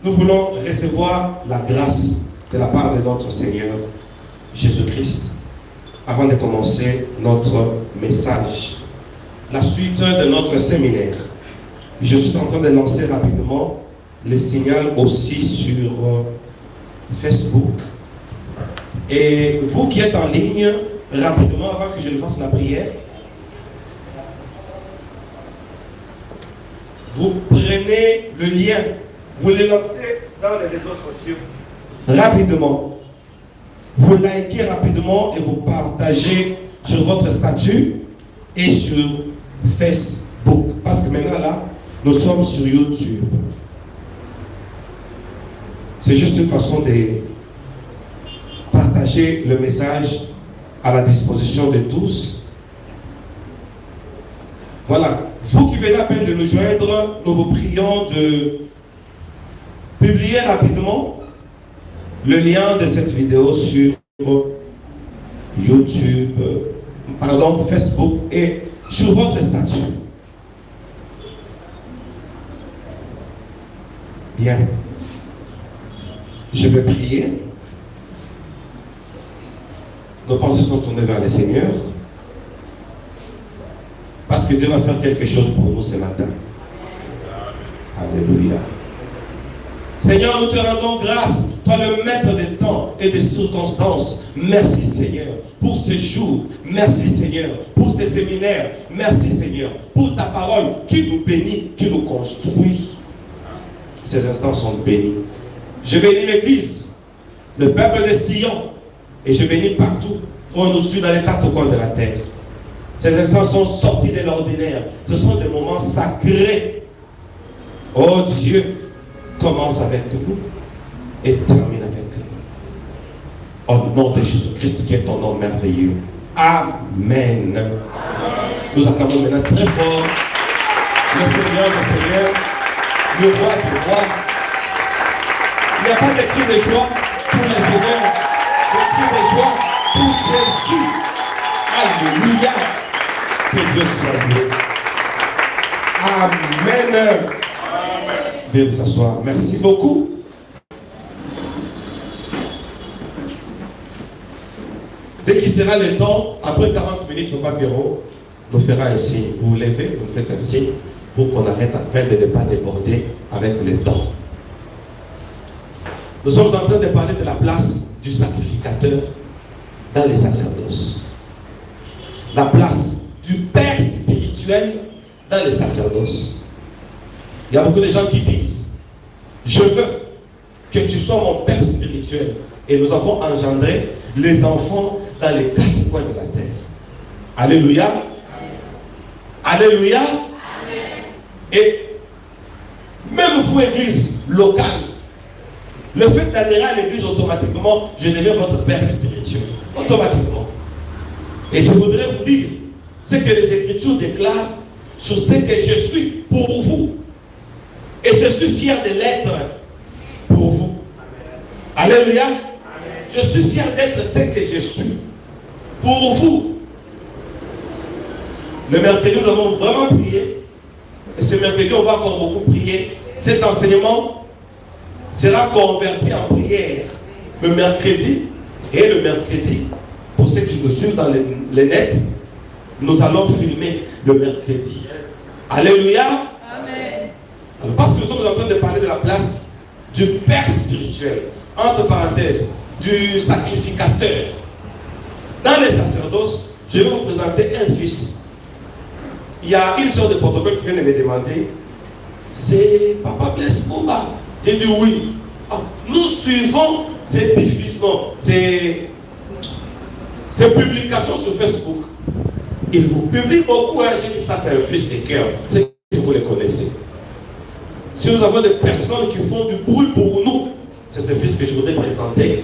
nous voulons recevoir la grâce de la part de notre Seigneur Jésus-Christ avant de commencer notre message. La suite de notre séminaire. Je suis en train de lancer rapidement le signal aussi sur Facebook. Et vous qui êtes en ligne, rapidement avant que je ne fasse la prière, vous prenez le lien, vous le lancez dans les réseaux sociaux. Rapidement. Vous likez rapidement et vous partagez sur votre statut et sur Facebook. Parce que maintenant là, nous sommes sur YouTube. C'est juste une façon de partager le message à la disposition de tous. Voilà. Vous qui venez à peine de nous joindre, nous vous prions de publier rapidement le lien de cette vidéo sur YouTube, Facebook et sur votre statut. Bien. Je vais prier. Nos pensées sont tournées vers le Seigneur. Parce que Dieu va faire quelque chose pour nous ce matin. Alléluia. Seigneur, nous te rendons grâce, toi le maître des temps et des circonstances. Merci Seigneur pour ce jour. Merci Seigneur pour ces séminaires. Merci Seigneur pour ta parole qui nous bénit, qui nous construit. Ces instants sont bénis. Je bénis l'Église, le peuple de Sion, et je bénis partout où on nous suit dans les quatre coins de la terre. Ces instants sont sortis de l'ordinaire. Ce sont des moments sacrés. Oh Dieu, commence avec nous et termine avec nous. Au nom de Jésus-Christ qui est ton nom merveilleux. Amen. Amen. Nous acclamons maintenant très fort le Seigneur, le roi du roi. Il n'y a pas de cri de joie pour le Seigneur, de cri de joie pour Jésus. Alléluia. Que Dieu soit loué. Amen. Veuillez vous asseoir. Merci beaucoup. Dès qu'il sera le temps, après 40 minutes, le papillon nous fera un signe. Vous vous levez, vous nous faites un signe pour qu'on arrête afin de ne pas déborder avec le temps. Nous sommes en train de parler de la place du sacrificateur dans les sacerdoces. La place du père spirituel dans les sacerdoces. Il y a beaucoup de gens qui disent, je veux que tu sois mon père spirituel. Et nous avons engendré les enfants dans les quatre coins de la terre. Alléluia. Amen. Alléluia. Amen. Et même vous, église locale, le fait d'adhérer à l'église automatiquement, je deviens votre père spirituel. Automatiquement. Et je voudrais vous dire ce que les Écritures déclarent sur ce que je suis pour vous. Et je suis fier de l'être pour vous. Amen. Alléluia. Amen. Je suis fier d'être ce que je suis pour vous. Le mercredi, nous avons vraiment prié. Et ce mercredi, on va encore beaucoup prier. Cet enseignement sera converti en prière le mercredi. Et le mercredi, pour ceux qui nous suivent dans les nets, nous allons filmer le mercredi. Yes. Alléluia. Amen. Alors, parce que nous sommes en train de parler de la place du père spirituel, entre parenthèses, du sacrificateur. Dans les sacerdoces, je vais vous présenter un fils. Il y a une sorte de protocole qui vient de me demander, c'est Papa Blaise Bouba. J'ai dit oui. Ah, nous suivons ces publications sur Facebook. Il vous publie beaucoup, hein. J'ai dit ça, c'est un fils de cœur. C'est que vous les connaissez. Si nous avons des personnes qui font du bruit pour nous, c'est ce fils que je voudrais présenter.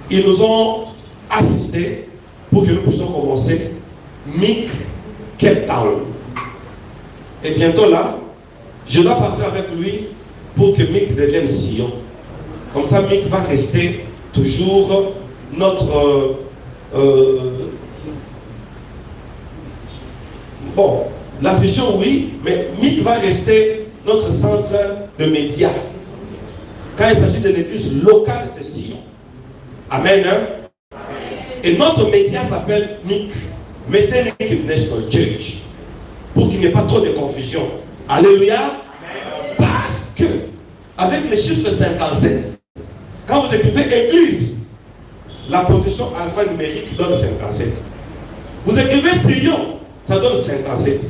Ils nous ont assistés pour que nous puissions commencer Mick Cape Town. Et bientôt là, je dois partir avec lui pour que Mick devienne Sion. Comme ça, Mick va rester toujours notre... bon, la vision, oui, mais Mick va rester notre centre de médias. Quand il s'agit de l'église locale, c'est Sion. Amen. Hein? Et notre média s'appelle MIC, Messianic International Church. Pour qu'il n'y ait pas trop de confusion. Alléluia. Parce que, avec les chiffres 57, quand vous écrivez église, la position alphanumérique donne 57. Vous écrivez Sion, ça donne 57.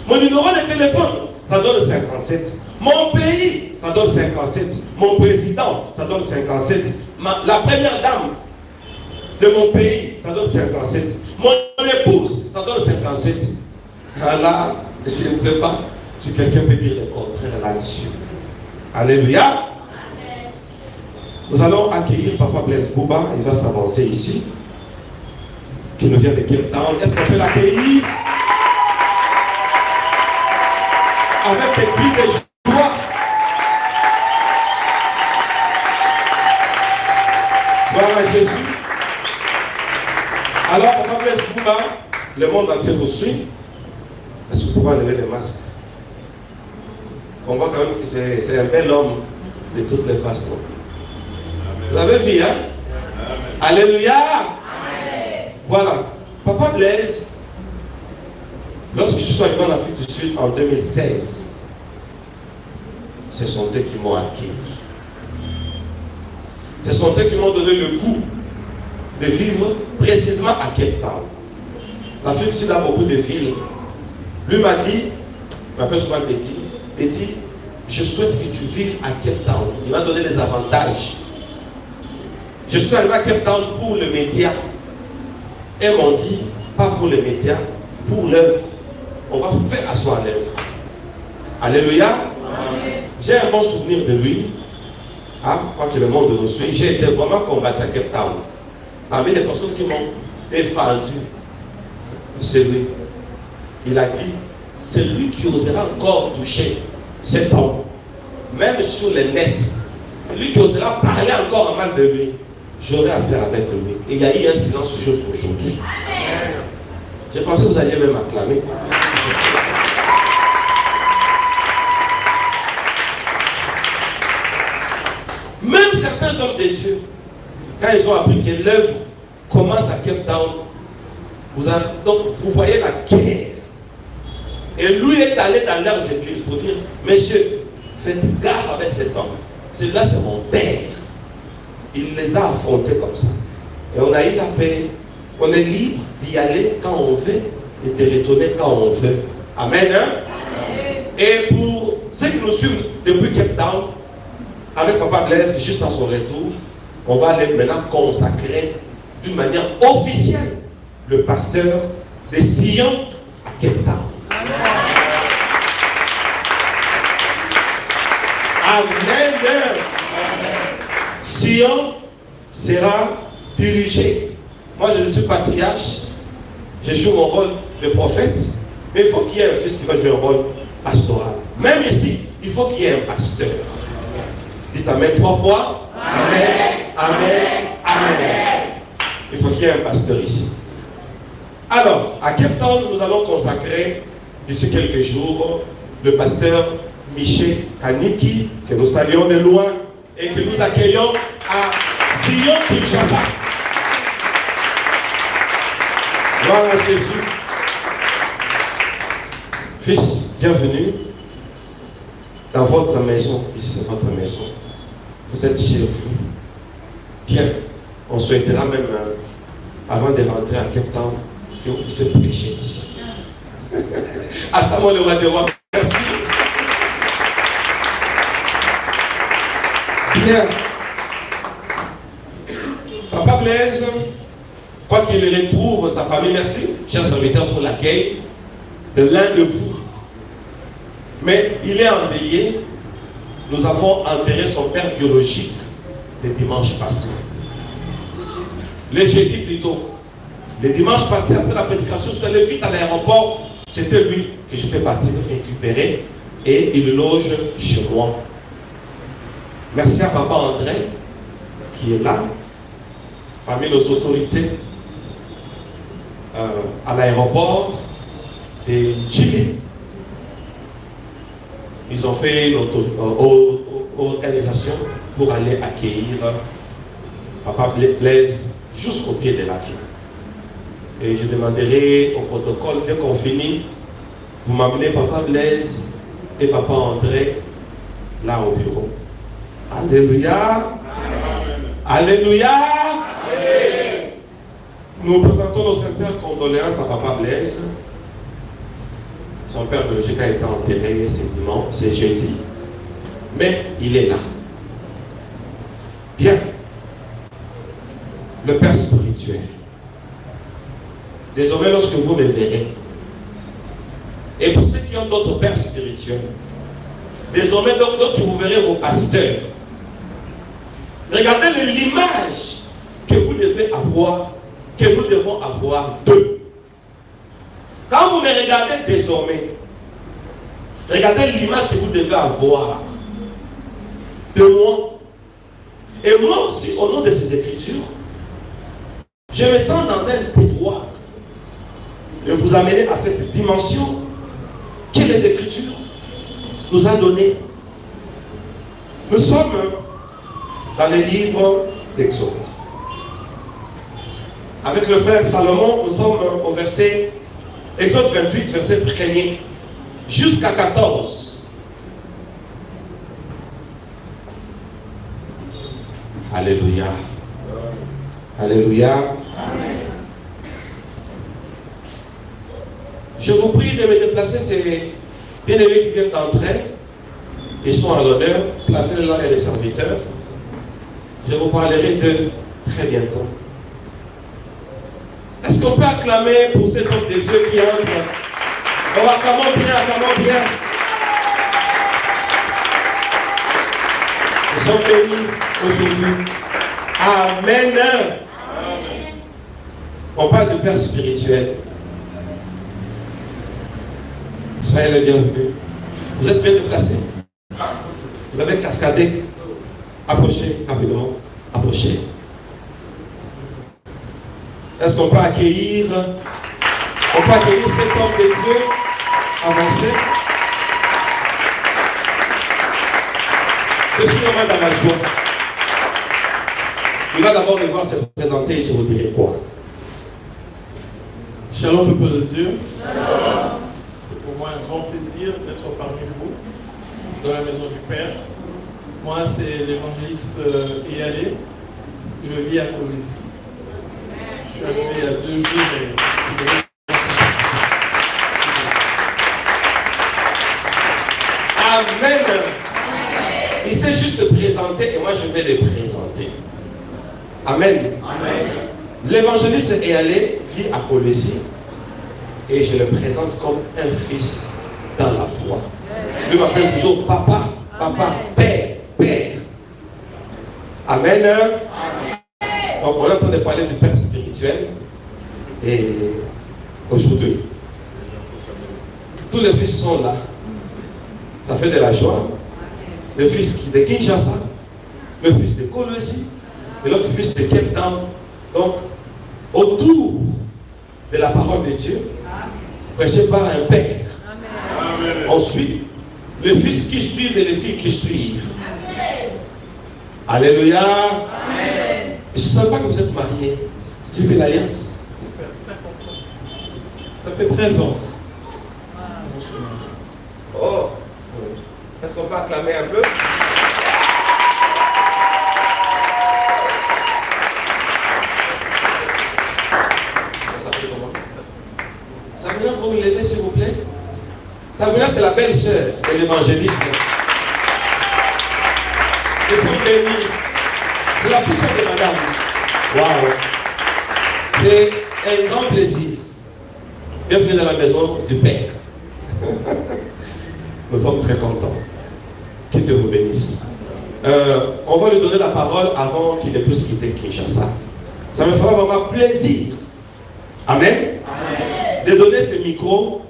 Mon numéro de téléphone, ça donne 57. Mon pays, ça donne 57. Mon président, ça donne 57. La première dame de mon pays, ça donne 57. Mon épouse, ça donne 57. Là, je ne sais pas si quelqu'un peut dire le contraire là-dessus. Alléluia. Amen. Nous allons accueillir Papa Blaise Bouba. Il va s'avancer ici. Qui nous vient de Cape Town. Est-ce qu'on peut l'accueillir avec des cris de joie? Gloire à Jésus. Alors, Papa Blaise Bouba, le monde entier vous suit. Est-ce que vous pouvez enlever les masques? On voit quand même que c'est un bel homme de toutes les façons. Vous avez vu, hein? Amen. Alléluia. Amen. Voilà. Papa Blaise, lorsque je suis arrivé en Afrique du Sud en 2016, ce sont eux qui m'ont accueilli. Ce sont eux qui m'ont donné le goût de vivre précisément à Cape Town. L'Afrique du Sud a beaucoup de villes. Lui m'a dit, il m'appelle souvent Betty, Betty, je souhaite que tu vives à Cape Town. Il m'a donné les avantages. Je suis arrivé à Cape Town pour le média. Et m'ont dit, pas pour les médias, pour l'œuvre. On va faire asseoir l'œuvre. Alléluia. Amen. J'ai un bon souvenir de lui. Ah, quoi que le monde nous suit. J'ai été vraiment combattu à Cape Town. Parmi les personnes qui m'ont défendu, c'est lui. Il a dit, c'est lui qui osera encore toucher cet homme, même sur les nets. C'est lui qui osera parler encore en mal de lui. J'aurai affaire avec lui. Et il y a eu un silence jusqu'aujourd'hui. J'ai pensé que vous alliez même acclamer. Même certains hommes de Dieu, quand ils ont appris que l'œuvre commence à Cape Town, donc vous voyez la guerre. Et lui est allé dans leurs églises pour dire, messieurs, faites gaffe avec cet homme. Celui-là, c'est mon père. Il les a affrontés comme ça. Et on a eu la paix. On est libre d'y aller quand on veut et de retourner quand on veut. Amen. Hein? Amen. Et pour ceux qui nous suivent depuis Cape Town, avec Papa Blaise, juste à son retour, on va aller maintenant consacrer d'une manière officielle le pasteur de Sion à Cape Town. Amen. Sion sera dirigé. Moi, je ne suis patriarche. Je joue mon rôle de prophète. Mais il faut qu'il y ait un fils qui va jouer un rôle pastoral. Même ici, il faut qu'il y ait un pasteur. Dites Amen 3 fois. Amen. Amen. Amen. Il faut qu'il y ait un pasteur ici. Alors, à Cape Town, nous allons consacrer d'ici quelques jours le pasteur Michel Kaniki, que nous saluons de loin et que nous accueillons à Sion Kinshasa. Gloire à Jésus. Fils, bienvenue dans votre maison. Ici, c'est votre maison. Vous êtes chez vous. Bien, on souhaitera même, avant de rentrer à Cape Town, que vous puissiez prêcher ici. Attends-moi le roi des rois. Merci. Bien. Papa Blaise, quoi qu'il retrouve sa famille, merci, chers serviteurs, pour l'accueil de l'un de vous. Mais il est endeuillé. Nous avons enterré son père biologique le dimanche passé. Le jeudi plutôt. Le dimanche passé, après la prédication, je suis allé vite à l'aéroport. C'était lui que j'étais parti récupérer et il loge chez moi. Merci à Papa André qui est là, parmi nos autorités à l'aéroport de Chili. Ils ont fait au organisation pour aller accueillir Papa Blaise jusqu'au pied de l'avion. Et je demanderai au protocole, dès qu'on finit, vous m'amenez Papa Blaise et Papa André là au bureau. Alléluia. Alléluia. Amen. Nous présentons nos sincères condoléances à Papa Blaise. Son père biologique a été enterré ce jeudi. Mais il est là. Bien. Le Père spirituel. Désormais, lorsque vous me verrez, et pour ceux qui ont d'autres pères spirituels, désormais, donc, lorsque vous verrez vos pasteurs, regardez l'image que vous devez avoir, que nous devons avoir d'eux. Quand vous me regardez désormais, regardez l'image que vous devez avoir de moi. Et moi aussi, au nom de ces Écritures, je me sens dans un devoir de vous amener à cette dimension que les Écritures nous a donnée. Nous sommes dans les livres d'Exode. Avec le frère Salomon, nous sommes au verset Exode 28, verset 1er, jusqu'à 14. Alléluia. Alléluia. Amen. Je vous prie de me déplacer ces bien-aimés qui viennent d'entrer. Ils sont à l'honneur. Placez-les là et les serviteurs. Je vous parlerai d'eux très bientôt. Est-ce qu'on peut acclamer pour cet homme de Dieu qui entre? Oh, acclamons bien, acclamons bien. Nous sommes bénis aujourd'hui. Amen. Amen. On parle de Père spirituel. Soyez les bienvenus. Vous êtes bien déplacés. Vous avez cascadé. Approchez rapidement. Approchez. Est-ce qu'on peut accueillir cet homme de Dieu avancé? Je suis vraiment dans la joie. Il va d'abord devoir se présenter et je vous dirai quoi. Shalom, peuple de Dieu. Shalom. C'est pour moi un grand plaisir d'être parmi vous dans la maison du Père. Moi, c'est l'évangéliste Eyalé. Je vis à Colombie. Je suis arrivé il y a 2 jours et... Amen. Il s'est juste présenté et moi je vais le présenter. Amen. Amen. L'évangéliste Eyalé vit à Colombie et je le présente comme un fils dans la foi. Lui m'appelle toujours papa, papa, père, père. Amen. Donc on est en train de parler du Père spirituel et aujourd'hui, tous les fils sont là. Ça fait de la joie. Le fils de Kinshasa, le fils de Colombie et l'autre fils de Cape Town. Donc, autour de la parole de Dieu, prêché par un père. Amen. Ensuite, les fils qui suivent et les filles qui suivent. Amen. Alléluia. Amen. Je ne savais pas que vous êtes mariés. J'ai fait l'alliance. Ça fait 13 ans. Oh. Est-ce qu'on peut acclamer un peu? Ça s'appelle comment? Sabrina, vous me levez s'il vous plaît? Sabrina, c'est la belle sœur de l'évangéliste. Nous sommes bénis. C'est la petite sœur de madame. Waouh! C'est un grand plaisir. Bienvenue dans la maison du Père. Nous sommes très contents. Que Dieu vous bénisse. On va lui donner la parole avant qu'il ne puisse quitter Kinshasa. Ça me fera vraiment plaisir. Amen. Amen. De donner ce micro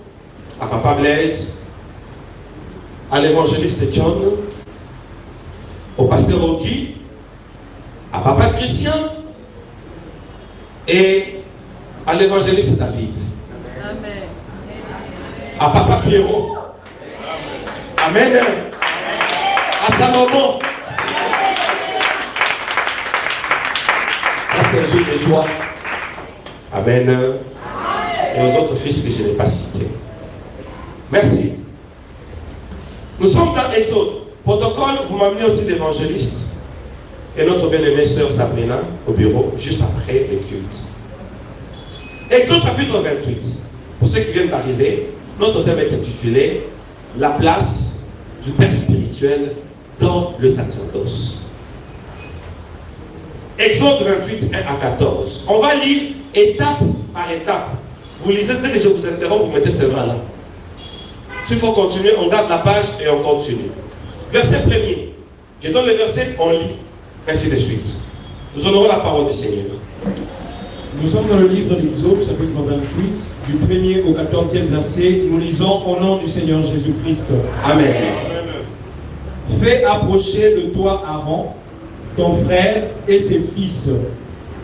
à Papa Blaise, à l'évangéliste John, au pasteur Ogi, à Papa Christian et à l'évangéliste David. Amen. À Papa Pierrot. Amen. À Salomon. un jour de joie. Amen. Et aux autres fils que je n'ai pas cités. Merci. Nous sommes dans Exode. Protocole, vous m'amenez aussi l'évangéliste et notre bien-aimée sœur Sabrina au bureau, juste après le culte. Exode chapitre 28. Pour ceux qui viennent d'arriver, notre thème est intitulé « La place du père spirituel dans le sacerdoce ». Exode 28, 1 à 14. On va lire étape par étape. Vous lisez, dès que je vous interromps, vous mettez ce main là. S'il faut continuer, on garde la page et on continue. Verset 1er. Je donne le verset, on lit. Ainsi de suite. Nous honorons la parole du Seigneur. Nous sommes dans le livre d'Exode, chapitre 28, du 1er au 14e verset. Nous lisons au nom du Seigneur Jésus-Christ. Amen. Fais approcher de toi Aaron, ton frère et ses fils,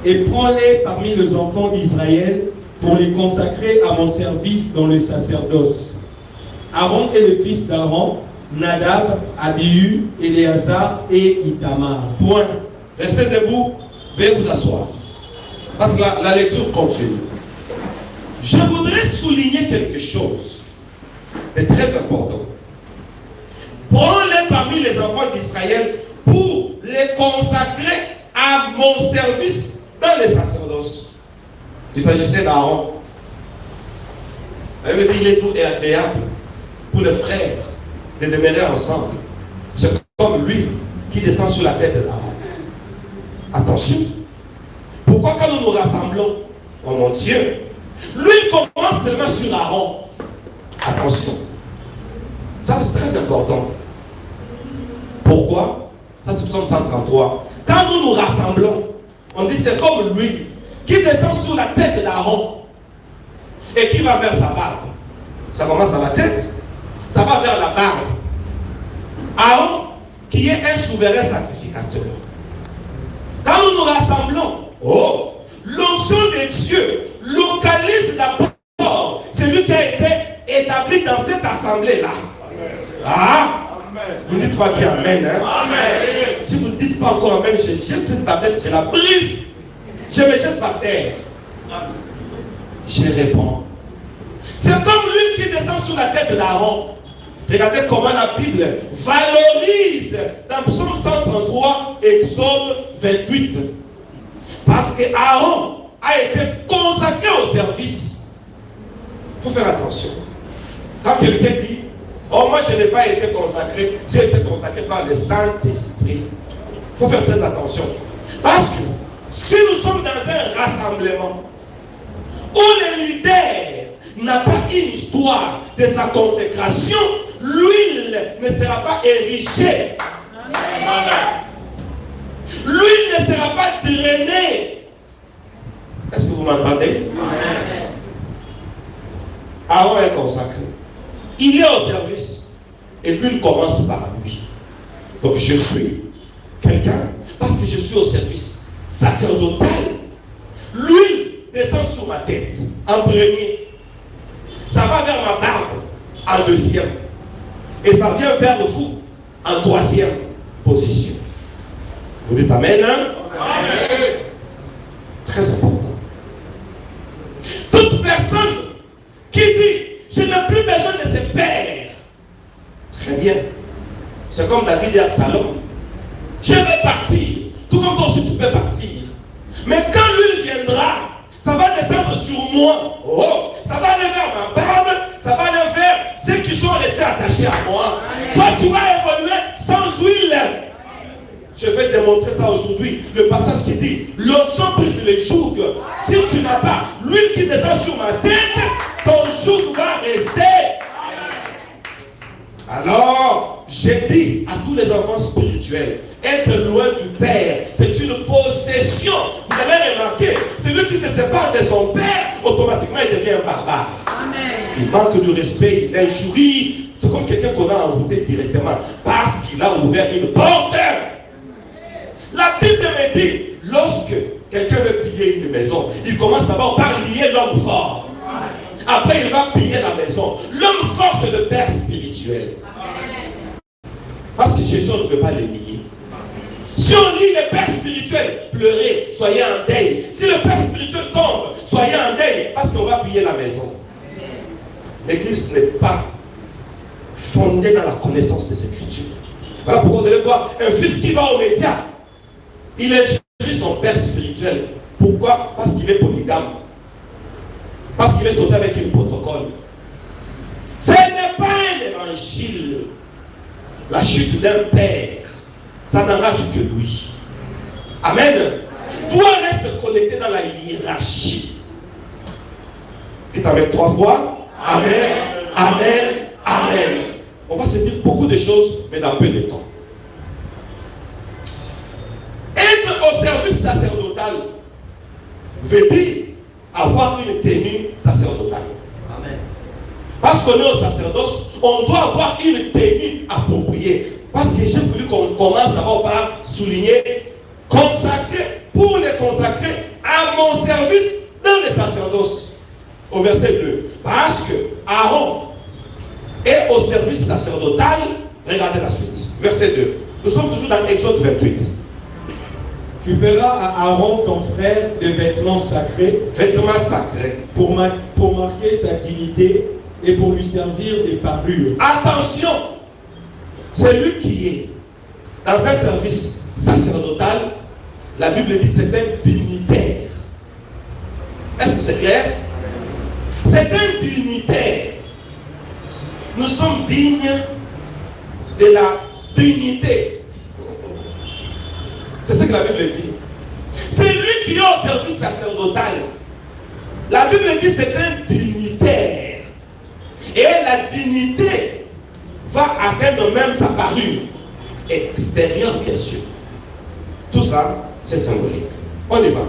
et prends-les parmi les enfants d'Israël pour les consacrer à mon service dans le sacerdoce. Aaron est le fils d'Aaron, Nadab, Abihu, Éléazar et Itamar. Point. Restez debout, veuillez vous asseoir. Parce que la lecture continue. Je voudrais souligner quelque chose de très important. Prends-les parmi les enfants d'Israël pour les consacrer à mon service dans les sacerdoces. Il s'agissait d'Aaron. Il est doux et agréable pour les frères de demeurer ensemble. C'est comme lui qui descend sur la tête d'Aaron. Attention. Pourquoi quand nous nous rassemblons, oh mon Dieu, lui il commence seulement sur Aaron. Attention. Ça c'est très important. Pourquoi? Ça c'est Psaume 133. Quand nous nous rassemblons, on dit c'est comme lui qui descend sur la tête d'Aaron et qui va vers sa barbe. Ça commence à la tête, ça va vers la barbe. Aaron qui est un souverain sacrificateur. Quand nous nous rassemblons, oh, l'onction de Dieu localise d'abord celui qui a été établi dans cette assemblée-là. Ah, vous ne dites pas bien Amen. Hein? Amen. Si vous ne dites pas encore Amen, je jette cette tablette, je la brise, je me jette par terre. Je réponds. C'est comme lui qui descend sur la tête d'Aaron. Regardez comment la Bible valorise dans Psaume 133, Exode 28. Parce que Aaron a été consacré au service. Il faut faire attention. Quand quelqu'un dit, oh moi je n'ai pas été consacré, j'ai été consacré par le Saint-Esprit. Il faut faire très attention. Parce que si nous sommes dans un rassemblement où le leader n'a pas une histoire de sa consécration, l'huile ne sera pas érigée. Amen. L'huile ne sera pas drainée. Est-ce que vous m'entendez? Aaron est consacré. Il est au service. Et l'huile commence par lui. Donc je suis quelqu'un parce que je suis au service sacerdotal. L'huile descend sur ma tête en premier. Ça va vers ma barbe en deuxième. Et ça vient vers vous en troisième position. Vous dites Amen, hein? Amen. Très important. Toute personne qui dit je n'ai plus besoin de ses pères. Très bien. C'est comme David et Absalom. Je vais partir. Tout comme toi aussi tu peux partir. Mais quand lui viendra, ça va descendre sur moi. Oh, ça va aller vers ma barbe. Ça va aller vers ceux qui sont restés attachés à moi. Amen. Toi tu vas évoluer sans huile. Je vais démontrer ça aujourd'hui. Le passage qui dit l'onction brise le joug. Si tu n'as pas l'huile qui descend sur ma tête, ton joug va rester. Alors, j'ai dit à tous les enfants spirituels, être loin du Père, c'est une possession. Vous avez remarqué, celui qui se sépare de son Père, automatiquement il devient un barbare. Amen. Il manque de respect, il injurie. C'est comme quelqu'un qu'on a envoûté directement parce qu'il a ouvert une porte. La Bible me dit, lorsque quelqu'un veut piller une maison, il commence d'abord par lier l'homme fort. Après, il va piller la maison. L'homme fort, c'est le père spirituel. Parce que Jésus ne peut pas les lier. Si on lit le père spirituel, pleurez, soyez en deuil. Si le père spirituel tombe, soyez en deuil, parce qu'on va piller la maison. L'église n'est pas fondée dans la connaissance des Écritures. Voilà pourquoi vous allez voir un fils qui va aux médias. Il est juste son père spirituel. Pourquoi? Parce qu'il est polygame. Parce qu'il est sauté avec un protocole. Ce n'est pas un évangile. La chute d'un père, ça n'enrage que lui. Amen. Toi, reste connecté dans la hiérarchie. Dites avec 3 fois. Amen. Amen. Amen. On va se dire beaucoup de choses, mais dans peu de temps. Être au service sacerdotal veut dire avoir une tenue sacerdotale. Amen. Parce qu'on est au sacerdoce, on doit avoir une tenue appropriée. Parce que j'ai voulu qu'on commence d'abord par souligner consacrer, pour les consacrer à mon service dans le sacerdoce. Au verset 2. Parce que Aaron est au service sacerdotal. Regardez la suite. Verset 2. Nous sommes toujours dans Exode 28. Tu feras à Aaron ton frère des vêtements sacrés. Vêtements sacrés. Pour marquer sa dignité et pour lui servir des parures. Attention! Celui qui est dans un service sacerdotal, la Bible dit c'est un dignitaire. Est-ce que c'est clair? C'est un dignitaire. Nous sommes dignes de la dignité. C'est ce que la Bible dit. C'est lui qui est au service sacerdotal. La Bible dit c'est un dignitaire. Et la dignité va atteindre même sa parure extérieure, bien sûr. Tout ça, c'est symbolique. On y va.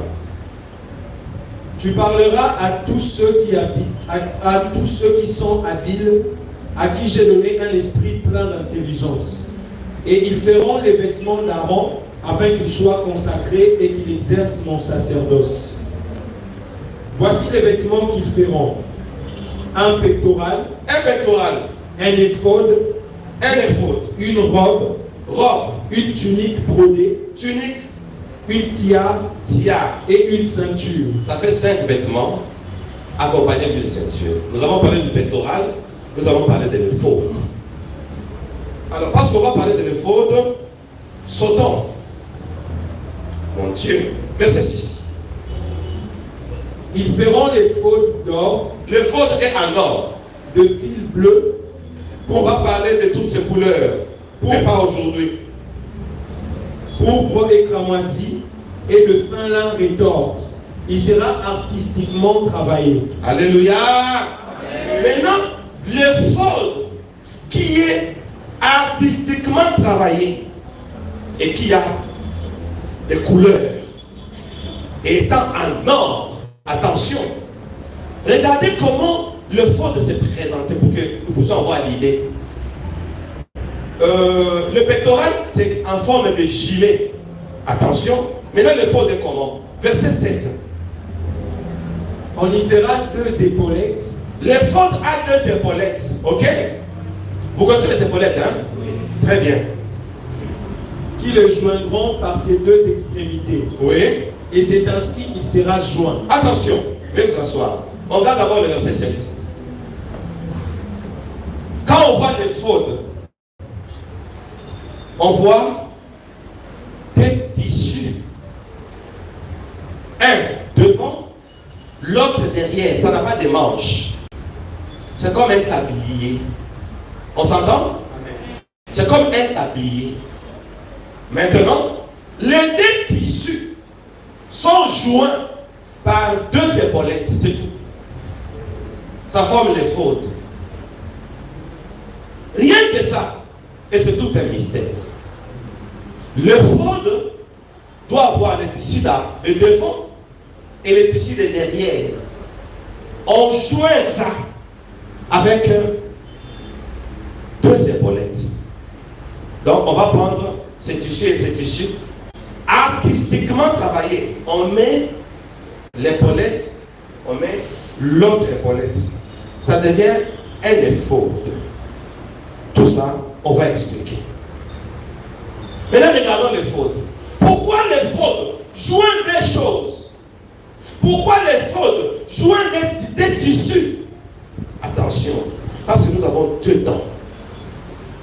Tu parleras à tous ceux qui habitent, à tous ceux qui sont habiles, à qui j'ai donné un esprit plein d'intelligence. Et ils feront les vêtements d'Aaron afin qu'il soit consacré et qu'il exerce mon sacerdoce. Voici les vêtements qu'ils feront. Un pectoral, un éphod, une robe, une tunique brodée, une tiare et une ceinture. Ça fait 5 vêtements accompagnés d'une ceinture. Nous avons parlé du pectoral, nous avons parlé de l'éphod. Alors, parce qu'on va parler de l'éphod, sautons. Mon Dieu. Verset 6. Ils feront l'éphod d'or. L'éphod est en or. De fil bleu. On va parler de toutes ces couleurs, mais pas aujourd'hui. Pourpre et cramoisi et de fin lin rétorse. Il sera artistiquement travaillé. Alléluia. Amen. Maintenant, l'éphod qui est artistiquement travaillé et qui a des couleurs et étant en or, attention, regardez comment l'éphod s'est présenté pour que nous puissions avoir l'idée. Le pectoral, c'est en forme de gilet. Attention. Maintenant, l'éphod est comment? Verset 7. On y fera 2 épaulettes. L'éphod a 2 épaulettes. Ok? Vous connaissez les épaulettes, hein? Oui. Très bien. Qui le joindront par ses 2 extrémités. Oui. Et c'est ainsi qu'il sera joint. Attention, veuillez vous asseoir. On regarde d'abord le verset 7. Quand on voit l'éphod, on voit des tissus. Un devant, l'autre derrière. Ça n'a pas de manches. C'est comme un tablier. On s'entend? C'est comme un tablier. Maintenant, les 2 tissus sont joints par 2 épaulettes. C'est tout. Ça forme l'éphod. Rien que ça. Et c'est tout un mystère. L'éphod doit avoir le tissu de devant et le tissu de derrière. On joint ça avec 2 épaulettes. Donc on va prendre ce tissu et ce tissu artistiquement travaillé. On met l'épaulette, on met l'autre épaulette. Ça devient un éphod. Tout ça, on va expliquer. Maintenant, regardons l'éphod. Pourquoi joint des choses. Pourquoi l'éphod joint des tissus? Attention, parce que nous avons deux temps.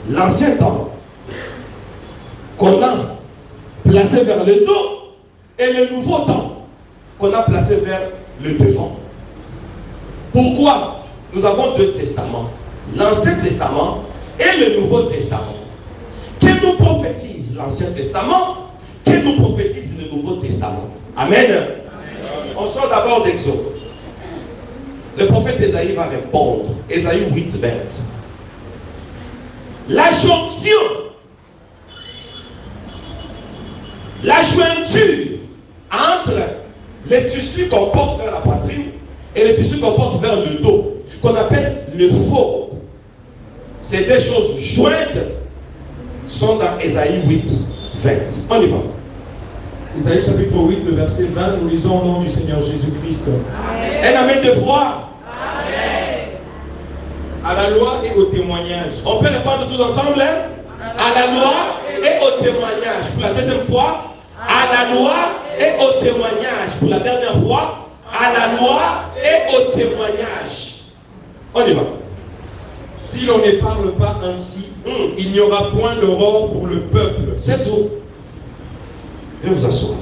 L'ancien temps qu'on a placé vers le dos et le nouveau temps qu'on a placé vers le devant. Pourquoi? Nous avons deux testaments, l'Ancien Testament et le Nouveau Testament. Que nous prophétise l'Ancien Testament, que nous prophétise le Nouveau Testament. Amen. Amen. On sort d'abord d'Exode. Le prophète Ésaïe va répondre. Ésaïe 8, 20. La jonction, la jointure entre les tissus qu'on porte vers la poitrine et les tissus qu'on porte vers le dos, qu'on appelle le faux. Ces deux choses jointes sont dans Ésaïe 8, 20. On y va. Isaïe chapitre 8, le verset 20, nous lisons au nom du Seigneur Jésus-Christ. Un amen de foi. À la loi et au témoignage. On peut répondre tous ensemble, hein? À la loi et au témoignage. Pour la deuxième fois, à la loi et au témoignage. Pour la dernière fois, à la loi et au témoignage. On y va. Si l'on ne parle pas ainsi, il n'y aura point d'aurore pour le peuple. C'est tout. Veuillez vous asseoir.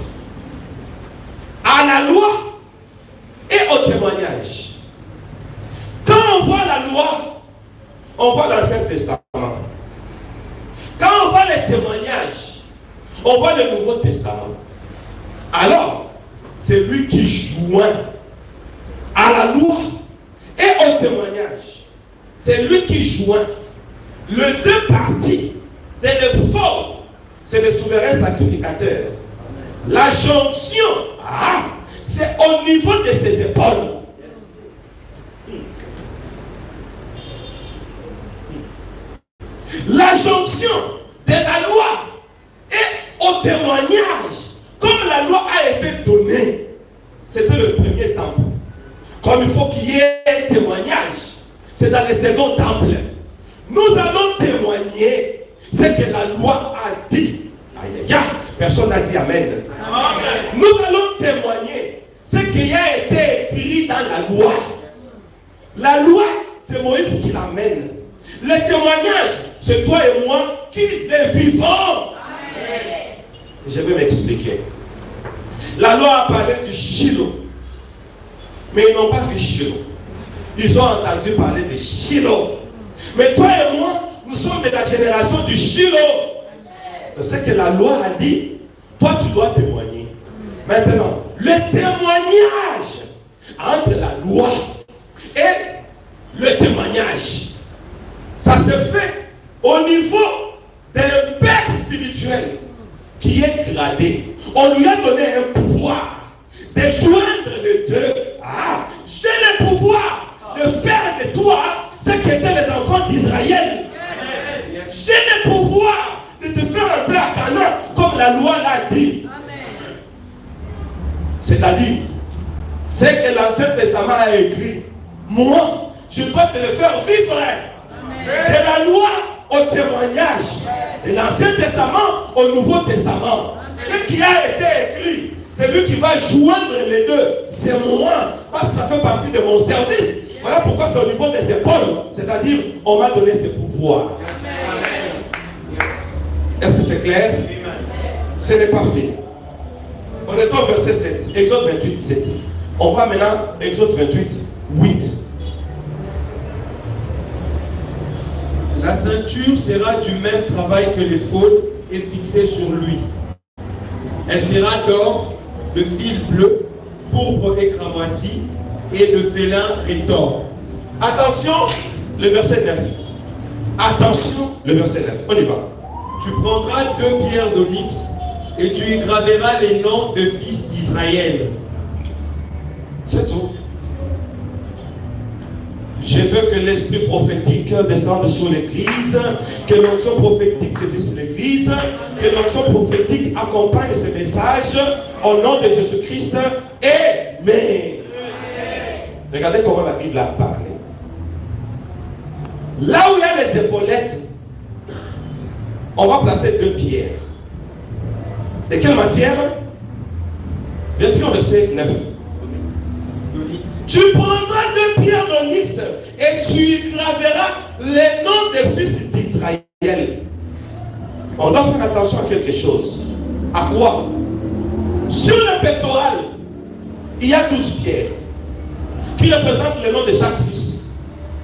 À la loi et au témoignage. Quand on voit la loi, on voit l'Ancien Testament. Quand on voit les témoignages, on voit le Nouveau Testament. Alors, c'est lui qui joint à la loi et au témoignage. C'est lui qui joint les deux parties de l'effort. C'est le souverain sacrificateur. La jonction, c'est au niveau de ses épaules. La jonction de la loi et au témoignage, comme la loi a été donnée, c'était le premier temple. Comme il faut qu'il y ait un témoignage, c'est dans le second temple. Nous allons témoigner ce que la loi a dit. Aïe, aïe, aïe. Personne n'a dit amen. Amen. Nous allons témoigner ce qui a été écrit dans la loi. La loi, c'est Moïse qui l'amène. Le témoignage, c'est toi et moi qui les vivons. Amen. Je vais m'expliquer. La loi a parlé du Shiloh. Mais ils n'ont pas vu Shiloh. Ils ont entendu parler de Shiloh. Mais toi et moi, nous sommes de la génération du Shiloh. De ce que la loi a dit, toi tu dois témoigner. Maintenant, le témoignage entre la loi et le témoignage, ça se fait au niveau d'un père spirituel qui est gradé. On lui a donné un pouvoir de joindre les deux. J'ai le pouvoir de faire de toi ce qu'étaient les enfants d'Israël. J'ai le pouvoir de te faire entrer à Canaan comme la loi l'a dit. C'est-à-dire, ce que l'Ancien Testament a écrit, moi, je dois te le faire vivre. De la loi au témoignage, de l'Ancien Testament au Nouveau Testament. Ce qui a été écrit, c'est lui qui va joindre les deux. C'est moi, parce que ça fait partie de mon service. Voilà pourquoi c'est au niveau des épaules. C'est-à-dire, on m'a donné ce pouvoir. Est-ce que c'est clair? Ce n'est pas fait. On est au verset 7. Exode 28, 7. On va maintenant, Exode 28, 8. La ceinture sera du même travail que l'éphod et fixée sur lui. Elle sera d'or, de fil bleu, pourpre et cramoisi, et de félin rétort. Attention, le verset 9. Attention, le verset 9. On y va. Tu prendras 2 pierres d'onyx et tu y graveras les noms des fils d'Israël. C'est tout. Je veux que l'esprit prophétique descende sur l'église, que l'onction prophétique saisisse l'église, que l'onction prophétique accompagne ce message au nom de Jésus-Christ. Amen. Regardez comment la Bible a parlé. Là où il y a les épaulettes, on va placer 2 pierres. De quelle matière? Vérifions verset 9. Tu prendras 2 pierres d'onyx et tu y graveras les noms des fils d'Israël. On doit faire attention à quelque chose. À quoi? Sur le pectoral, il y a 12 pierres qui représentent le nom de chaque fils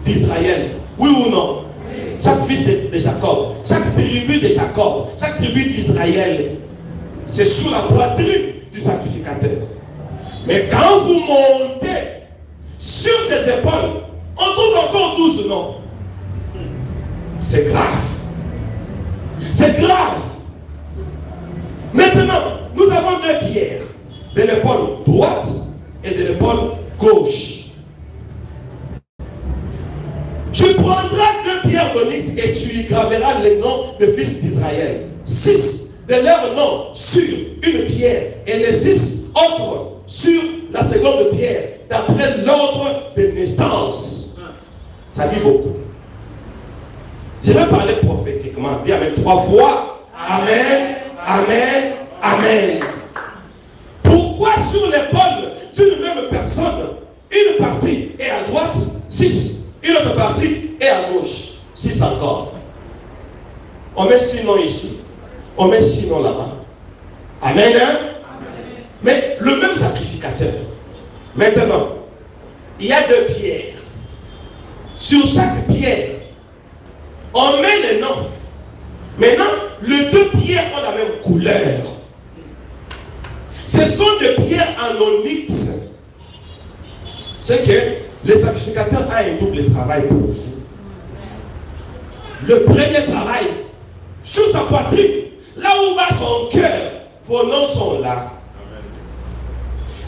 d'Israël. Oui ou non? Chaque fils de Jacob, chaque tribu de Jacob, chaque tribu d'Israël, c'est sous la poitrine du sacrificateur. Mais quand vous montez sur ses épaules, on trouve encore 12 noms. C'est grave. C'est grave. Maintenant, nous avons 2 pierres, de l'épaule droite et de l'épaule gauche. Tu prendras 2 pierres d'onyx et tu y graveras les noms des fils d'Israël. 6 de leurs noms sur une pierre et les 6 autres sur la seconde pierre, d'après l'ordre de naissance. Ça dit beaucoup. Je vais parler prophétiquement. Dis avec 3 fois. Amen, amen, amen. Pourquoi sur l'épaule d'une même personne, une partie est à droite, 6. Une autre partie est à gauche, 6 encore. On met 6 noms ici. On met 6 noms là-bas. Amen, hein? Amen. Mais le même sacrificateur. Maintenant, il y a 2 pierres. Sur chaque pierre, on met les noms. Maintenant, les 2 pierres ont la même couleur. Ce sont des pierres en onyx. C'est que le sacrificateur a un double travail pour vous. Le premier travail, sur sa poitrine, là où va son cœur, vos noms sont là.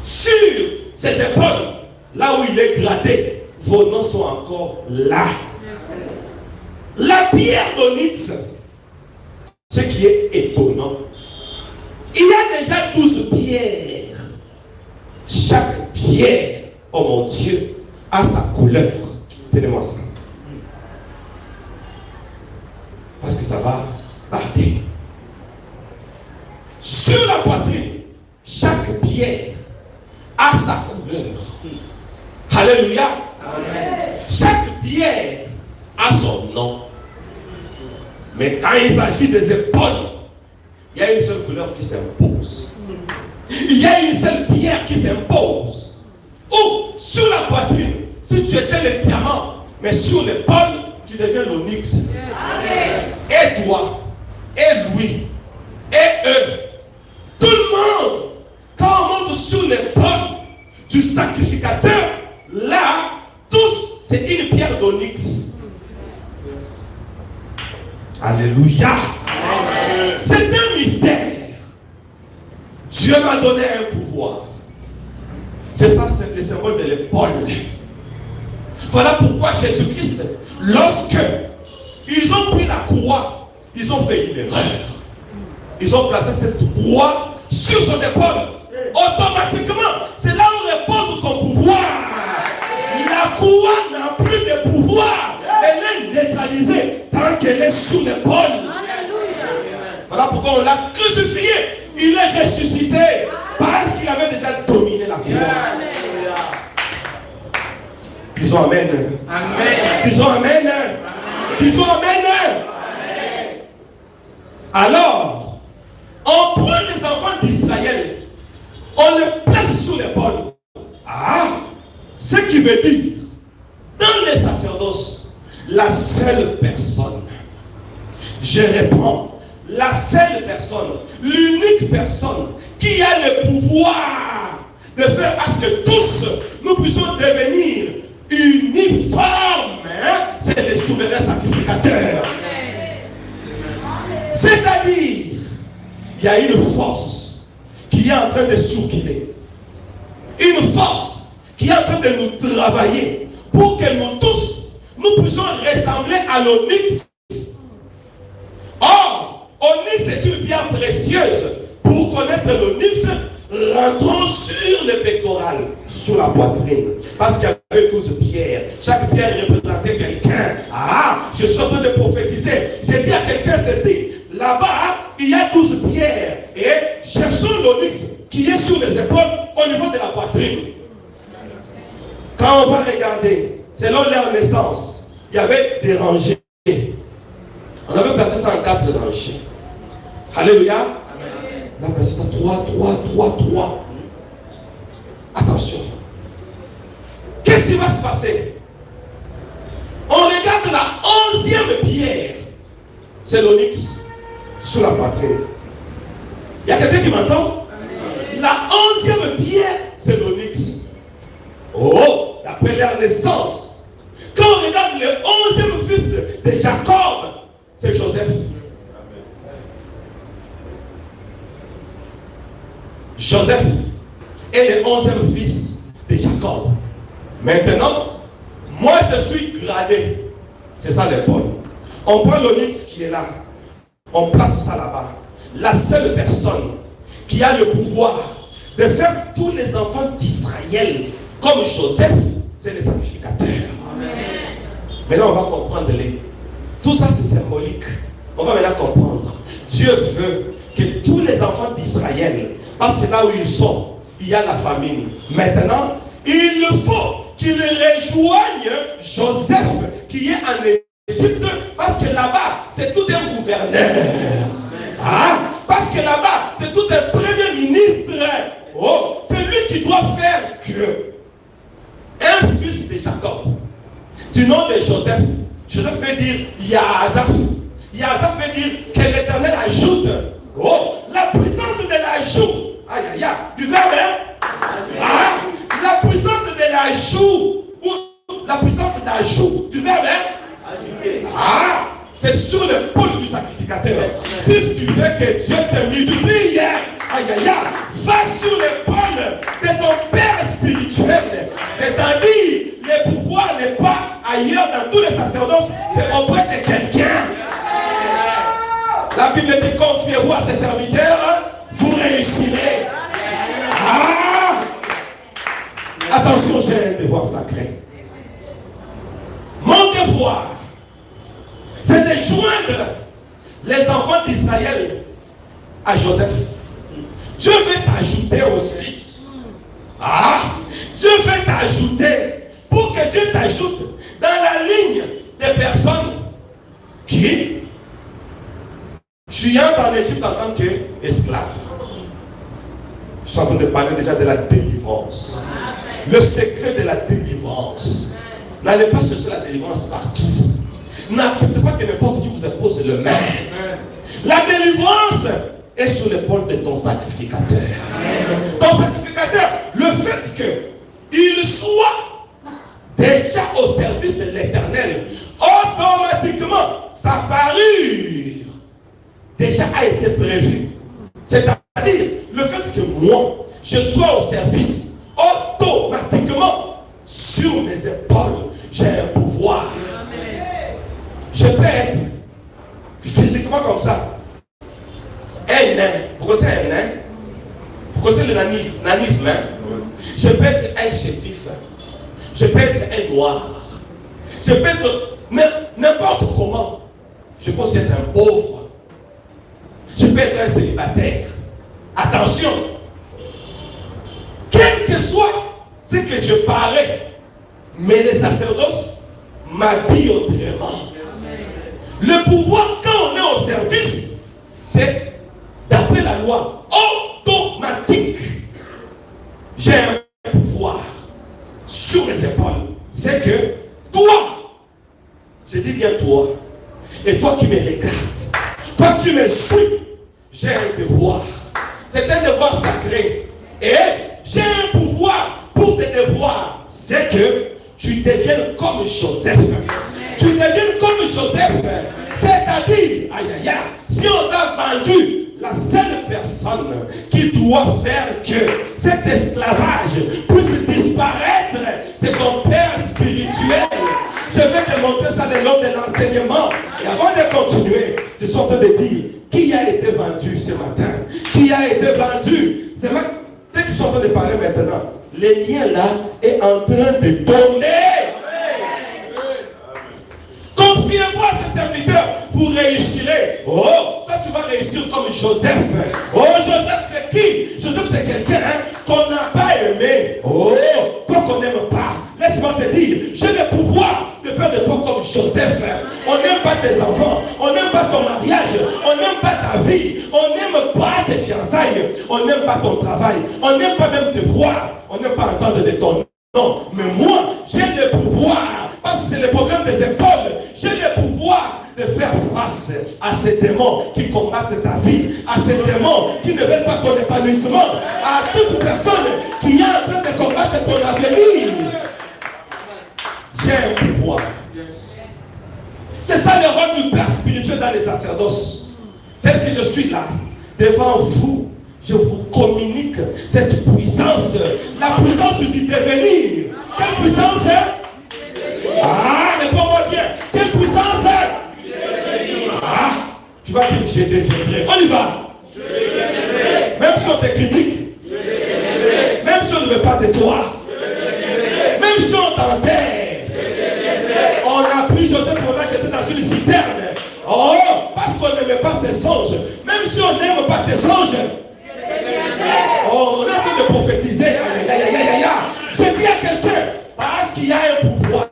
Sur ses épaules, là où il est gradé, vos noms sont encore là. La pierre d'onyx, ce qui est étonnant, il y a déjà 12 pierres. Chaque pierre, oh mon Dieu, a sa couleur. Tenez-moi ça. Parce que ça va partir. Sur la poitrine, chaque pierre a sa couleur. Alléluia. Amen. Chaque pierre a son nom. Mais quand il s'agit des épaules, il y a une seule couleur qui s'impose. Il y a une seule pierre qui s'impose. Ou sur la poitrine, si tu étais le diamant, mais sur l'épaule, tu deviens l'onyx. Et toi, et lui, et eux, tout le monde, quand on monte sur l'épaule du sacrificateur, là, tous, c'est une pierre d'onyx. Alléluia. Amen. C'est un mystère. Dieu m'a donné un pouvoir. C'est ça, c'est le symbole de l'épaule. Voilà pourquoi Jésus-Christ, lorsque ils ont pris la croix, ils ont fait une erreur. Ils ont placé cette croix sur son épaule. Automatiquement, c'est là où repose son pouvoir. La croix n'a plus de pouvoir. Elle est neutralisée tant qu'elle est sous l'épaule. Voilà pourquoi on l'a crucifié. Il est ressuscité parce qu'il avait déjà dominé la croix. Disons Amen. Amen. Disons Amen. Amen. Disons Amen. Amen. Alors, on prend les enfants d'Israël, on les place sur l'épaule. Ah, ce qui veut dire, dans les sacerdoces, la seule personne, je réponds, la seule personne, l'unique personne qui a le pouvoir de faire à ce que tous nous puissions devenir uniformes, hein, c'est le souverain sacrificateur. C'est-à-dire, il y a une force qui est en train de circuler, une force qui est en train de nous travailler pour que nous tous, nous puissions ressembler à l'onyx. Or, onyx est une pierre précieuse. Pour connaître l'onyx, rentrons sur le pectoral, sur la poitrine. Parce qu'il y avait 12 pierres. Chaque pierre représentait quelqu'un. Ah, je suis en train de prophétiser. J'ai dit à quelqu'un ceci. Là-bas, il y a 12 pierres. Et cherchons l'onyx qui est sur les épaules au niveau de la poitrine. Quand on va regarder, selon leur naissance, il y avait des rangées. On avait placé ça en 4 rangées. Alléluia. Amen. On a placé ça 3. Attention. Qu'est-ce qui va se passer? On regarde la 11e pierre. C'est l'onyx sur la poitrine. Il y a quelqu'un qui m'entend? La 11e pierre, c'est l'onyx. Oh, d'après leur naissance. Quand on regarde le 11e fils de Jacob, c'est Joseph. Joseph est le 11e fils de Jacob. Maintenant, moi je suis gradé. C'est ça l'épaule. On prend l'onyx qui est là. On place ça là-bas. La seule personne qui a le pouvoir de faire tous les enfants d'Israël comme Joseph, c'est le sacrificateur. Amen. Maintenant, on va comprendre tout ça, c'est symbolique. On va maintenant comprendre. Dieu veut que tous les enfants d'Israël, parce que là où ils sont, il y a la famine. Maintenant, il faut qu'ils rejoignent Joseph qui est en Égypte, parce que là-bas, c'est tout un gouverneur. Ah, parce que là-bas, c'est tout un premier ministre. Oh, c'est lui qui doit faire que un fils de Jacob, du nom de Joseph, Joseph veut dire Yazaph. Yazaph veut dire que l'Éternel ajoute. Oh, la puissance de l'ajout. Aïe, aïe, aïe. Du verbe, ah, la puissance de l'ajout. Ou la puissance d'ajout. Du verbe, ah, c'est sur l'épaule du sacrificateur. Si tu veux que Dieu te multiplie, aïe, aïe, aïe, va sur l'épaule de ton père spirituel. C'est-à-dire, le pouvoir n'est pas ailleurs dans tous les sacerdoces, c'est auprès de quelqu'un. La Bible dit, confiez-vous à ses serviteurs, vous réussirez. Ah! Attention, j'ai un devoir sacré. Mon devoir, c'est de joindre les enfants d'Israël à Joseph. Dieu veut t'ajouter aussi. Ah! Dieu veut t'ajouter pour que Dieu t'ajoute dans la ligne des personnes qui tu entres en Égypte en tant qu'esclave. Je suis en train de parler déjà de la délivrance. Le secret de la délivrance. N'allez pas chercher la délivrance partout. N'acceptez pas que n'importe qui vous impose le même. La délivrance est sur l'épaule de ton sacrificateur. Ton sacrificateur, le fait qu'il soit déjà au service de l'Éternel, automatiquement, sa parure déjà a été prévu. C'est-à-dire, le fait que moi, je sois au service, automatiquement, sur mes épaules, j'ai un pouvoir. Je peux être physiquement comme ça. Un nain. Vous connaissez un nain? Vous connaissez le nanisme, hein? Je peux être un chétif. Je peux être un noir. Je peux être n'importe comment. Je peux aussi être un pauvre. Je peux être un célibataire. Attention. Quel que soit ce que je parais, mais les sacerdoces m'habillent autrement. Le pouvoir, quand on est au service, c'est d'après la loi automatique. J'ai un pouvoir sur mes épaules. C'est que toi, je dis bien toi, et toi qui me regardes, toi qui me suis, j'ai un devoir. C'est un devoir sacré. Et j'ai un pouvoir pour ce devoir. C'est que tu deviennes comme Joseph. Tu deviennes comme Joseph. C'est-à-dire, aïe aïe aïe, si on t'a vendu, la seule personne qui doit faire que cet esclavage puisse disparaître, c'est ton père spirituel. Je vais te montrer ça le long de l'enseignement. Et avant de continuer, je suis en train de dire, qui a été vendu ce matin? Qui a été vendu? C'est vrai, dès qu'ils sont en train de parler maintenant, le lien là est en train de tomber. Confiez-vous à ces serviteurs, vous réussirez. Oh, toi toi tu vas réussir comme Joseph. Oh, Joseph c'est qui? Joseph c'est quelqu'un qu'on n'a pas aimé. Oh, toi qu'on n'aime pas. Laisse-moi te dire, j'ai le pouvoir de faire de toi comme Joseph. On n'aime pas tes enfants, on n'aime pas ton mariage, on n'aime pas ta vie, on n'aime pas tes fiançailles, on n'aime pas ton travail, on n'aime pas même te voir, on n'aime pas entendre de ton nom. Mais moi, j'ai le pouvoir, parce que c'est le problème des épaules, j'ai le pouvoir de faire face à ces démons qui combattent ta vie, à ces démons qui ne veulent pas ton épanouissement, à toute personne qui est en train de combattre ton avenir. J'ai un pouvoir. C'est ça le rôle du père spirituel dans les sacerdoces. Tel que je suis là, devant vous, je vous communique cette puissance. La puissance du devenir. Quelle puissance est? Ah, réponds-moi bien. Quelle puissance est? Ah, tu vas dire, je deviendrai. On y va. Même si on te critique. Même si on ne veut pas de toi. Même si on t'enterre. On a pris Joseph, on l'a jeté dans une citerne. Oh, parce qu'on n'aimait pas ses songes. Même si on n'aime pas tes songes. Oh, on a fait de prophétiser. Je dis à quelqu'un, parce qu'il y a un pouvoir.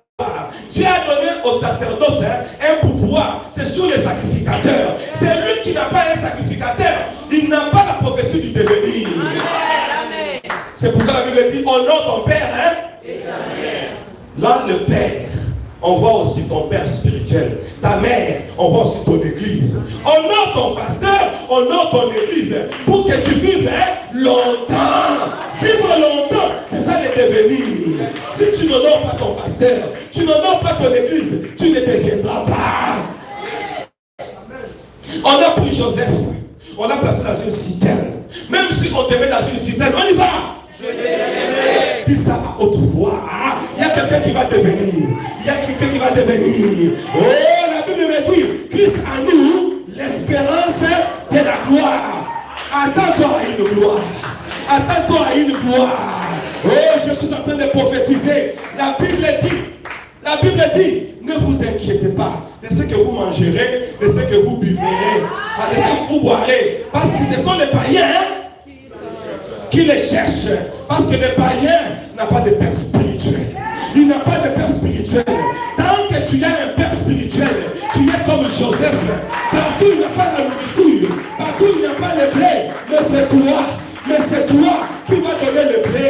Dieu a donné au sacerdoce un pouvoir. C'est sur les sacrificateurs. C'est lui qui n'a pas un sacrificateur. Il n'a pas la prophétie du devenir. C'est pourquoi la Bible dit, honore ton père. Là, le père. On voit aussi ton père spirituel, ta mère, on voit aussi ton église. Honore ton pasteur, honore ton église, pour que tu vives longtemps. Vivre longtemps, c'est ça le devenir. Si tu n'honores pas ton pasteur, tu n'honores pas ton église, tu ne deviendras pas. On a pris Joseph, on l'a placé dans une citerne. Même si on te met dans une citerne, on y va. Dis ça à haute voix. Il y a quelqu'un qui va devenir. Il y a quelqu'un qui va devenir. Oh, la Bible me dit, Christ à nous, l'espérance de la gloire. Attends-toi à une gloire. Attends-toi à une gloire. Oh, je suis en train de prophétiser. La Bible dit, ne vous inquiétez pas de ce que vous mangerez, de ce que vous buverez, de ce que vous boirez. Parce que ce sont les païens qui les cherchent. Parce que le païen n'a pas de père spirituel. Il n'a pas de père spirituel. Tant que tu as un père spirituel, tu es comme Joseph. Partout il n'y a pas la nourriture, partout il n'y a pas le blé, mais c'est toi qui vas donner le blé.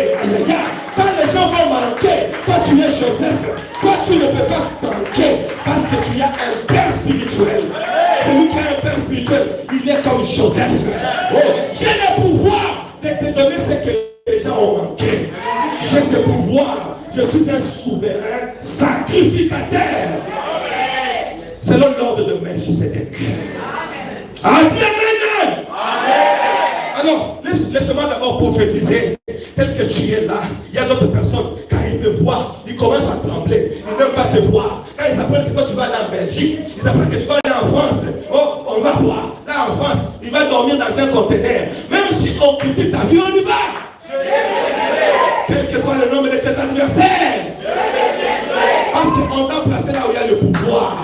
Quand les gens vont manquer, toi tu es Joseph, toi tu ne peux pas manquer parce que tu as un père spirituel. Celui qui a un père spirituel, il est comme Joseph. Oh, j'ai le pouvoir de te donner ce que les gens ont manqué. J'ai ce pouvoir. Je suis un souverain sacrificateur. Selon l'ordre de Melchisedec. Amen. Alors, laisse-moi d'abord prophétiser. Tel que tu es là, il y a d'autres personnes, quand ils te voient, ils commencent à trembler. Ils n'aiment pas te voir. Quand ils apprennent que toi tu vas aller en Belgique, ils apprennent que tu vas aller en France. Oh, on va voir. Là en France, il va dormir dans un conteneur. Même si on critique ta vie, on y va. Quel que soit le nombre de tes adversaires. Parce qu'on t'a placé là où il y a le pouvoir.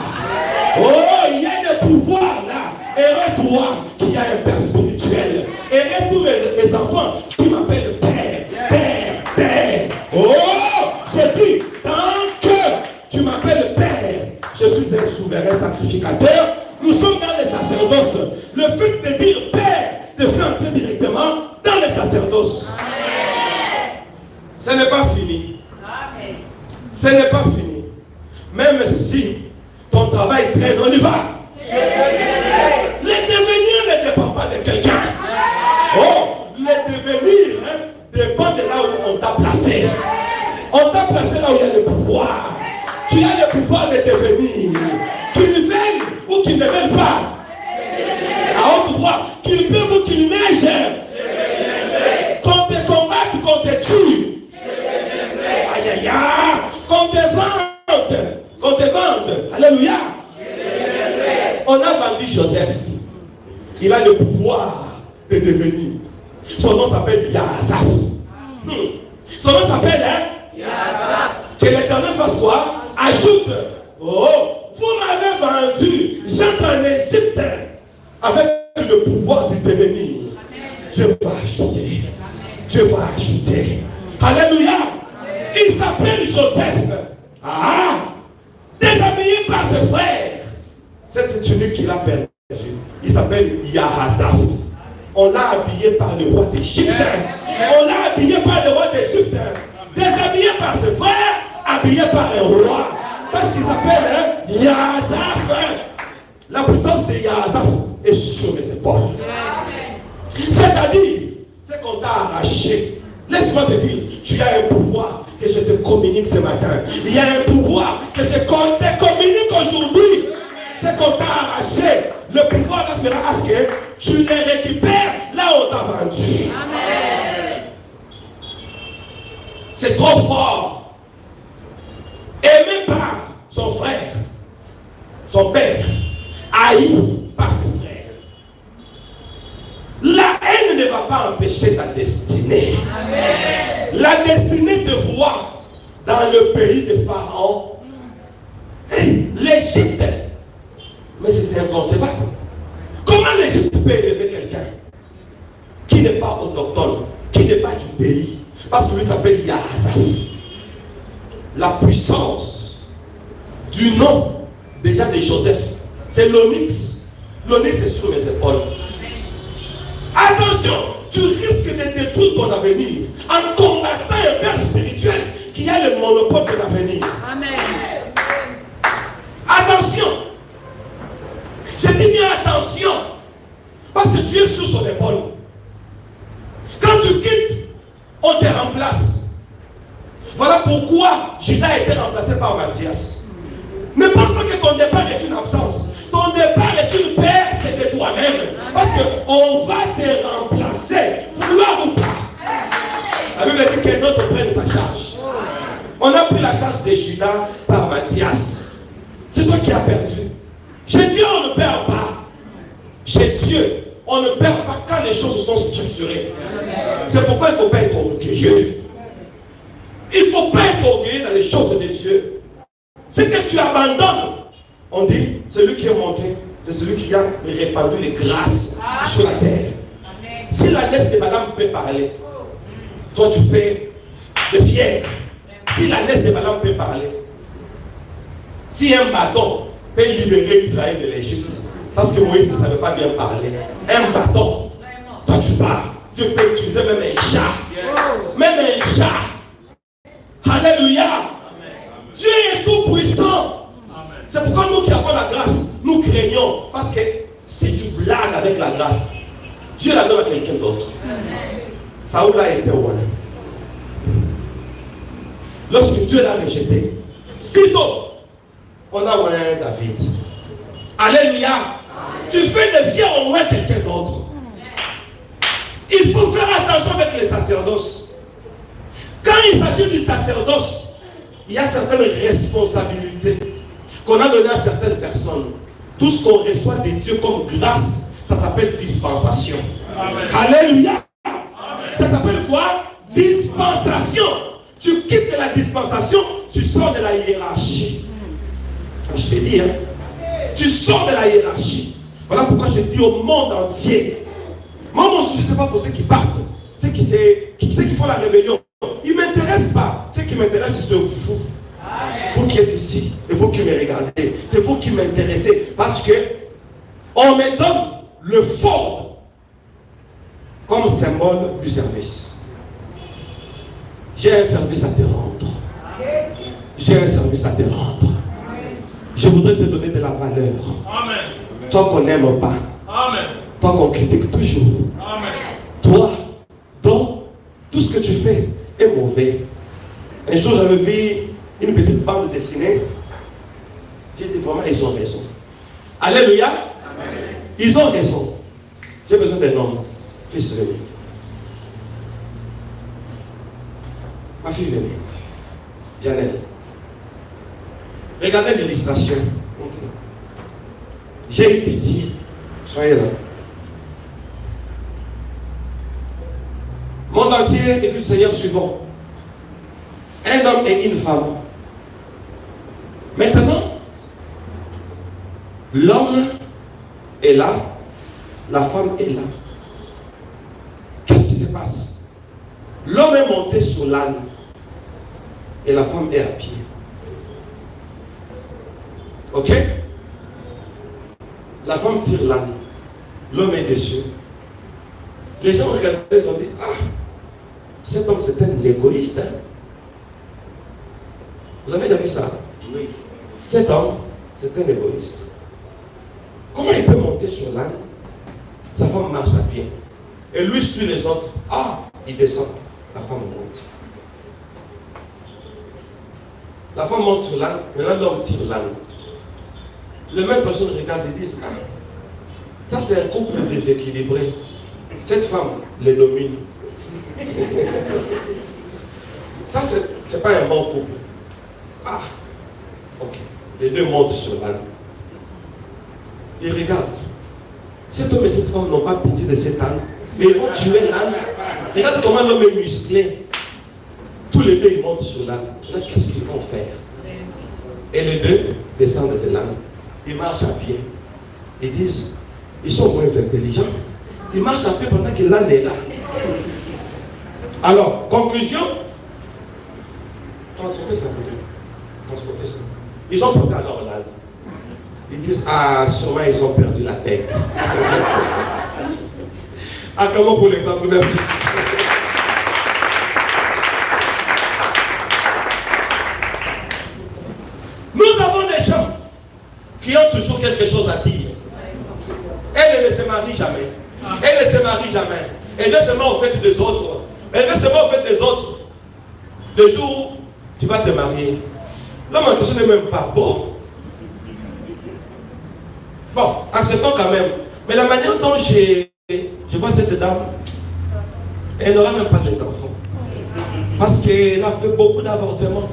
Oh, il y a le pouvoir là. Et toi qui a un père spirituel. Et tous mes enfants qui m'appellent Père. Oh, je dis, tant que tu m'appelles Père, je suis un souverain sacrificateur. Nous sommes dans les sacerdoces. Le fait de dire Père te fait entrer directement dans les sacerdoces. Ce n'est pas fini. Ce n'est pas fini. Même si ton travail traîne, on y va. Le devenir ne dépend pas de quelqu'un. Oh, le devenir dépend de là où on t'a placé. On t'a placé là où il y a le pouvoir. Tu as le pouvoir de devenir. Qu'ils veulent ou qu'ils ne veulent pas. À haute voix, qu'ils peuvent ou qu'ils neigent. Qu'on te combatte, qu'on te tue. Aïe, qu'on te vende. Alléluia. On a vendu Joseph. Il a le pouvoir de devenir. Son nom s'appelle Yazaph. Son nom s'appelle Yazaph. Que l'Éternel fasse quoi? Ajoute. Oh, vous m'avez vendu. J'entre en Égypte avec Dieu va ajouter. Alléluia. Il s'appelle Joseph. Ah, déshabillé par ses frères. Cette tunique qu'il a perdue, il s'appelle Yahazaf. On l'a habillé par le roi d'Égypte. On l'a habillé par le roi d'Égypte. Déshabillé par ses frères, habillé par un roi. Parce qu'il s'appelle Yahazaf. La puissance de Yahazaf est sur mes épaules. C'est-à-dire, c'est qu'on t'a arraché. Laisse-moi te dire, tu as un pouvoir que je te communique ce matin. Il y a un pouvoir que je te communique aujourd'hui. C'est qu'on t'a arraché. Le pouvoir là fera à ce que tu les récupères là où on t'a vendu. Amen. C'est trop fort. Aimé par son frère, son père, haï par ses frères. La haine ne va pas empêcher ta destinée. Amen. La destinée te voit dans le pays de Pharaon. L'Égypte. Mais c'est inconcevable. Comment l'Égypte peut élever quelqu'un qui n'est pas autochtone, qui n'est pas du pays? Parce que lui s'appelle Yahazaf. La puissance du nom déjà de Joseph, c'est l'onyx. L'onyx est sur mes épaules. Attention, tu risques de détruire ton avenir en combattant un père spirituel qui a le monopole de l'avenir. Amen. Attention. Je dis bien attention. Parce que tu es sous son épaule. Quand tu quittes, on te remplace. Voilà pourquoi Judas a été remplacé par Matthias. Ne pense pas que ton départ est une absence. Ton départ est une perte de toi-même. Parce qu'on va te remplacer, vouloir ou pas. La Bible dit qu'un autre prenne sa charge. On a pris la charge de Judas par Matthias. C'est toi qui as perdu. Chez Dieu, on ne perd pas. Chez Dieu, on ne perd pas quand les choses sont structurées. C'est pourquoi il ne faut pas être orgueilleux. Il ne faut pas être orgueilleux dans les choses de Dieu. C'est que tu abandonnes. On dit, celui qui est monté, c'est celui qui a répandu les grâces sur la terre. Si la nièce de madame peut parler, toi tu fais de fier. Si la nièce de madame peut parler, si un bâton peut libérer Israël de l'Égypte, parce que Moïse ne savait pas bien parler, un bâton, toi tu parles, tu peux utiliser même un chat. Même un chat. Alléluia. Dieu est tout puissant. C'est pourquoi nous qui avons la grâce, nous craignons. Parce que si tu blagues avec la grâce, Dieu la donne à quelqu'un d'autre. Saoul a été roi. Lorsque Dieu l'a rejeté, sitôt, on a envoyé David. Alléluia. Tu fais de fier au moins quelqu'un d'autre. Il faut faire attention avec les sacerdoces. Quand il s'agit du sacerdoce, il y a certaines responsabilités qu'on a données à certaines personnes. Tout ce qu'on reçoit de Dieu comme grâce, ça s'appelle dispensation. Amen. Alléluia. Amen. Ça s'appelle quoi? Dispensation. Tu quittes la dispensation, tu sors de la hiérarchie. Je te dis, tu sors de la hiérarchie. Voilà pourquoi je dis au monde entier. Moi, mon souci, ce n'est pas pour ceux qui partent, ceux qui font la rébellion. Il ne m'intéresse pas. Ce qui m'intéresse, c'est vous. Vous qui êtes ici et vous qui me regardez. C'est vous qui m'intéressez. Parce que on me donne le Ford comme symbole du service. J'ai un service à te rendre. J'ai un service à te rendre. Je voudrais te donner de la valeur. Amen. Toi qu'on n'aime pas. Amen. Toi qu'on critique toujours. Amen. Toi, dont tout ce que tu fais est mauvais. Un jour, j'avais vu une petite bande dessinée. J'ai dit vraiment, ils ont raison. Alléluia. Amen. Ils ont raison. J'ai besoin d'un homme. Fils, venez. Ma fille, venez. Janelle. Regardez l'illustration. J'ai eu pitié. Soyez là. Monde entier et du Seigneur suivant. Un homme et une femme. Maintenant, l'homme est là, la femme est là. Qu'est-ce qui se passe? L'homme est monté sur l'âne et la femme est à pied. Ok? La femme tire l'âne. L'homme est dessus. Les gens regardaient, ils ont dit, ah, cet homme c'est un égoïste. Hein? Vous avez déjà vu ça? Oui. Cet homme, c'est un égoïste. Comment il peut monter sur l'âne? Sa femme marche à pied. Et lui suit les autres. Ah, il descend. La femme monte. La femme monte sur l'âne. Maintenant l'homme tire l'âne. Les mêmes personnes regardent et disent, ah, ça c'est un couple déséquilibré. Cette femme les domine. Ça c'est pas un bon couple. Ah, ok. Les deux montent sur l'âne. Ils regardent. Cet homme et cette femme n'ont pas pitié de cet âne. Mais ils vont tuer l'âne. Regarde comment l'homme est musclé. Tous les deux ils montent sur l'âne. Maintenant, qu'est-ce qu'ils vont faire? Et les deux descendent de l'âne. Ils marchent à pied. Ils disent, ils sont moins intelligents. Ils marchent à pied pendant que l'âne est là. Alors, conclusion, transporter ça pour eux. Transporter ça. Ils ont porté alors l'âne. Ils disent, ah, sûrement ils ont perdu la tête. Ah, comment pour l'exemple, merci. Nous avons des gens qui ont toujours quelque chose à dire. Elle ne se marie jamais. Elle ne se marie jamais. Elle ne se met au fait des autres. Elle ne se met au fait des autres. Le jour où tu vas te marier, l'homme en question n'est même pas beau. Bon, acceptons quand même. Mais la manière dont je vois cette dame, elle n'aura même pas des enfants. Parce qu'elle a fait beaucoup d'avortements.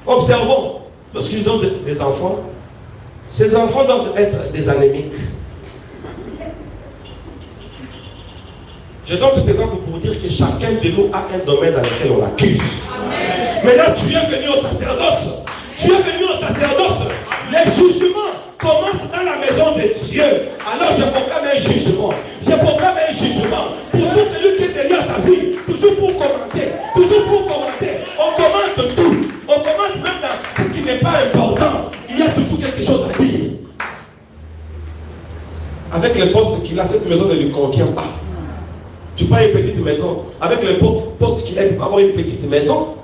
Observons, lorsqu'ils ont des enfants, ces enfants doivent être des anémiques. Je donne cet exemple pour dire que chacun de nous a un domaine dans lequel on l'accuse. Maintenant, tu es venu au sacerdoce. Tu es venu au sacerdoce. Les jugements commencent dans la maison de Dieu. Alors je proclame un jugement. Je proclame un jugement pour tout celui qui est derrière ta vie. Toujours pour commenter. Toujours pour commenter. On commente tout. On commente même dans ce qui n'est pas important. Il y a toujours quelque chose à dire. Avec le poste qu'il a, cette maison ne lui convient pas. Tu prends une petite maison. Avec le poste qu'il a, il peut avoir une petite maison.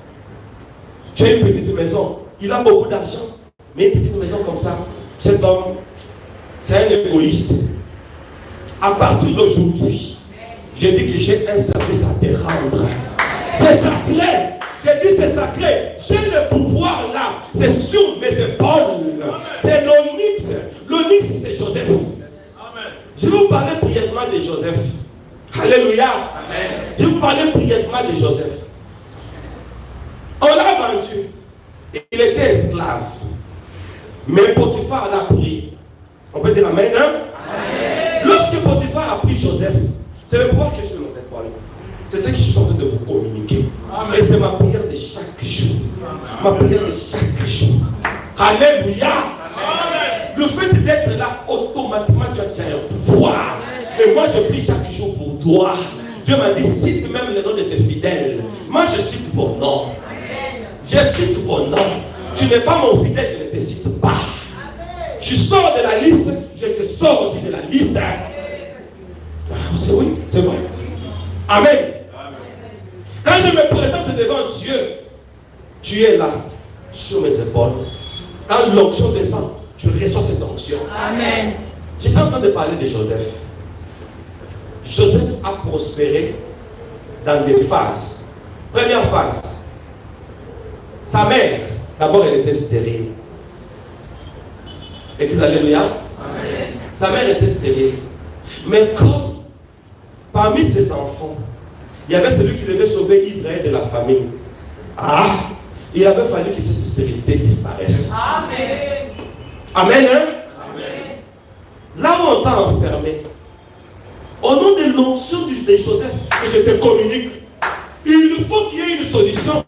Tu as une petite maison. Il a beaucoup d'argent. Mais une petite maison comme ça, cet homme, c'est un égoïste. À partir d'aujourd'hui, j'ai dit que j'ai un service à te rendre. C'est sacré. J'ai dit c'est sacré. J'ai le pouvoir là. C'est sur mes épaules. C'est l'onyx. L'onyx, c'est Joseph. Je vais vous parler brièvement de Joseph. Alléluia. Amen. Je vais vous parler brièvement de Joseph. On l'a vendu. Il était esclave. Mais Potiphar l'a pris. On peut dire Amen, hein? Amen. Lorsque Potiphar a pris Joseph, c'est le pouvoir qui est sur nos épaules. C'est ce que je suis en train de vous communiquer. Amen. Et c'est ma prière de chaque jour. Amen. Ma prière de chaque jour. Alléluia. Amen. Le fait d'être là, automatiquement, tu as déjà un pouvoir. Et moi, je prie chaque jour pour toi. Dieu m'a dit, cite même les noms de tes fidèles. Moi, je cite vos noms. Je cite vos noms. Tu n'es pas mon fidèle, je ne te cite pas. Amen. Tu sors de la liste, je te sors aussi de la liste. Ah, c'est oui, c'est vrai. Amen. Amen. Quand je me présente devant Dieu, tu es là, sur mes épaules. Quand l'onction descend, tu reçois cette onction. Amen. J'étais en train de parler de Joseph. Joseph a prospéré dans des phases. Première phase, sa mère, d'abord elle était stérile. Église, alléluia. Amen. Sa mère était stérile. Mais comme parmi ses enfants, il y avait celui qui devait sauver Israël de la famine. Ah, il avait fallu que cette stérilité disparaisse. Amen. Amen, hein? Amen. Là où on t'a enfermé, au nom de l'onction de Joseph que je te communique, il faut qu'il y ait une solution